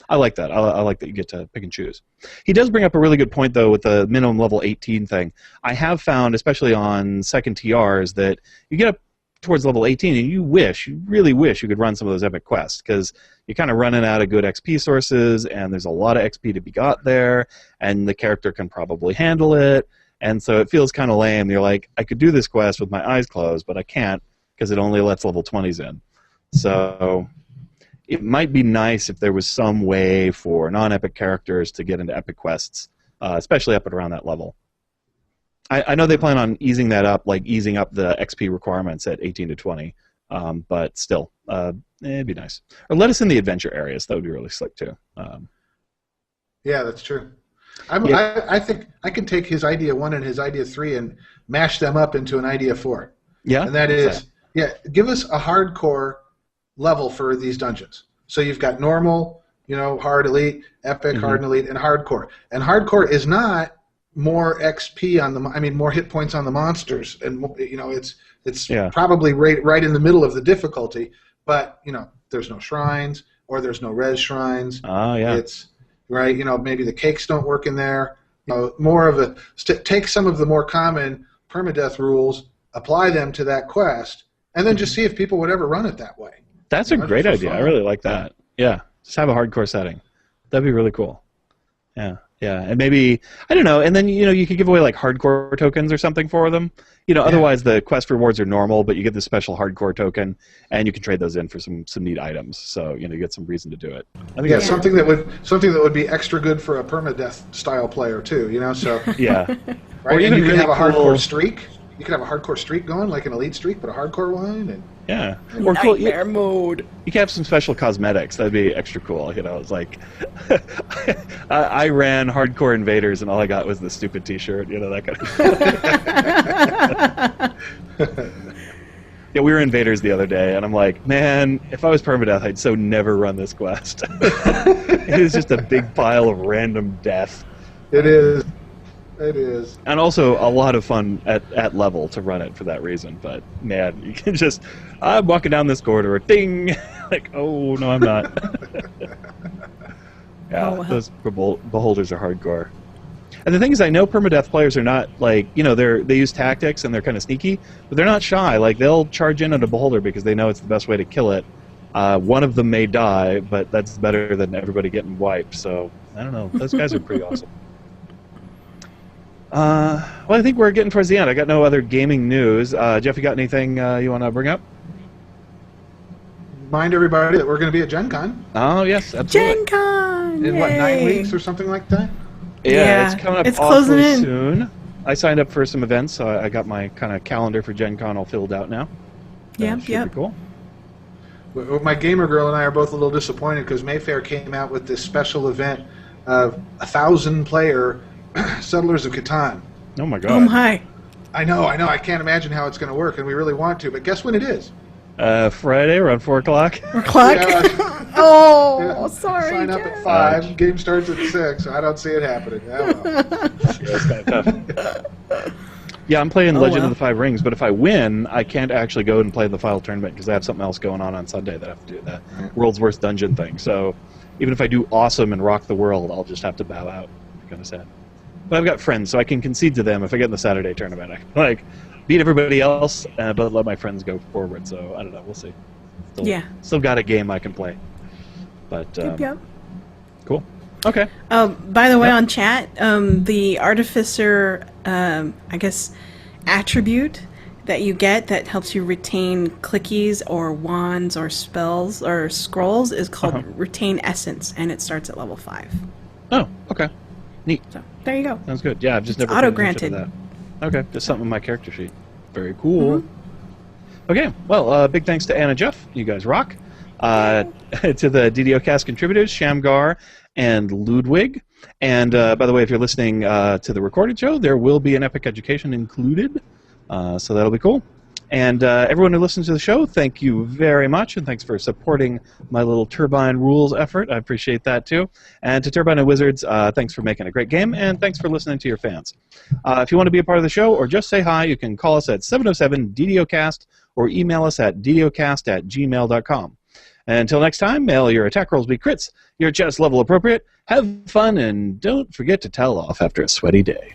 I like that. I like that you get to pick and choose. He does bring up a really good point, though, with the minimum level 18 thing. I have found, especially on second TRs, that you get up towards level 18 and you really wish you could run some of those epic quests because you're kind of running out of good XP sources and there's a lot of XP to be got there and the character can probably handle it. And so it feels kind of lame. You're like, I could do this quest with my eyes closed, but I can't because it only lets level 20s in. So it might be nice if there was some way for non-epic characters to get into epic quests, especially up at around that level. I know they plan on easing that up, like easing up the XP requirements at 18 to 20, but still, it'd be nice. Or let us in the adventure areas. That would be really slick, too. Yeah, that's true. I think I can take his idea 1 and his idea 3 and mash them up into an idea 4. Yeah? And that is, give us a hardcore level for these dungeons. So you've got normal, hard, elite, epic, hard, and elite, and hardcore. And hardcore is not more XP more hit points on the monsters, and it's probably right in the middle of the difficulty. But there's no shrines or there's no res shrines. It's right. Maybe the cakes don't work in there. More of take some of the more common permadeath rules, apply them to that quest, and then just see if people would ever run it that way. That's a great idea. I really like that. Yeah, just have a hardcore setting. That'd be really cool. Yeah, and maybe I don't know. And then you could give away like hardcore tokens or something for them. Otherwise the quest rewards are normal, but you get the special hardcore token, and you can trade those in for some neat items. So you get some reason to do it. I think something that would be extra good for a permadeath style player too. So yeah, right. Or even you could have a hardcore streak. You could have a hardcore streak going, like an elite streak, but a hardcore one. And or nightmare mode. You could have some special cosmetics. That'd be extra cool. It's like I ran hardcore invaders, and all I got was the stupid T-shirt. That kind of. Yeah, we were invaders the other day, and I'm like, man, if I was permadeath, I'd so never run this quest. It is just a big pile of random death. It is. It is. And also a lot of fun at level to run it for that reason. But, man, you can just... I'm walking down this corridor, ding! Like, oh, no, I'm not. Those beholders are hardcore. And the thing is, I know permadeath players are not, like, they use tactics and they're kind of sneaky, but they're not shy. Like, they'll charge in on a beholder because they know it's the best way to kill it. One of them may die, but that's better than everybody getting wiped. So, I don't know. Those guys are pretty awesome. Well, I think we're getting towards the end. I got no other gaming news. Jeff, you got anything you want to bring up? Remind everybody that we're going to be at Gen Con. Oh, yes, absolutely. Gen Con! In, 9 weeks or something like that? Yeah, it's coming up closing in soon. I signed up for some events, so I got my kind of calendar for Gen Con all filled out now. Yep. Be cool. My gamer girl and I are both a little disappointed because Mayfair came out with this special event of 1,000-player Settlers of Catan. Oh my Oh god. my. I know. I can't imagine how it's going to work, and we really want to. But guess when it is? Friday around 4 o'clock. Clock. Yeah. Oh, Yeah. sorry. Sign up Jeff. at 5. Game starts at 6. So I don't see it happening. Oh, well. That's kind of tough. Yeah, I'm playing Legend of the Five Rings, but if I win, I can't actually go and play the final tournament because I have something else going on Sunday that I have to do, that World's Worst Dungeon thing. So even if I do awesome and rock the world, I'll just have to bow out. Kind of sad. But I've got friends, so I can concede to them if I get in the Saturday tournament. I can, beat everybody else, but let my friends go forward. So I don't know. We'll see. Still got a game I can play. But Yep. cool. Okay. By the way, on chat, the Artificer, I guess, attribute that you get that helps you retain clickies or wands or spells or scrolls is called Retain Essence, and it starts at level 5. Oh, okay. Neat. So there you go. Sounds good. Yeah, I've just It's never paid auto-granted. attention to that. Okay, just something in my character sheet. Very cool. Okay, well, big thanks to Anna Jeff. You guys rock. To the DDOcast contributors, Shamgar and Ludwig. And by the way, if you're listening to the recorded show, there will be an Epic Education included. So that'll be cool. And everyone who listens to the show, thank you very much, and thanks for supporting my little Turbine Rules effort. I appreciate that, too. And to Turbine and Wizards, thanks for making a great game, and thanks for listening to your fans. If you want to be a part of the show or just say hi, you can call us at 707-DDOcast or email us at ddocast@gmail.com. And until next time, may your attack rolls be crits, your chest level appropriate, have fun, and don't forget to towel off after a sweaty day.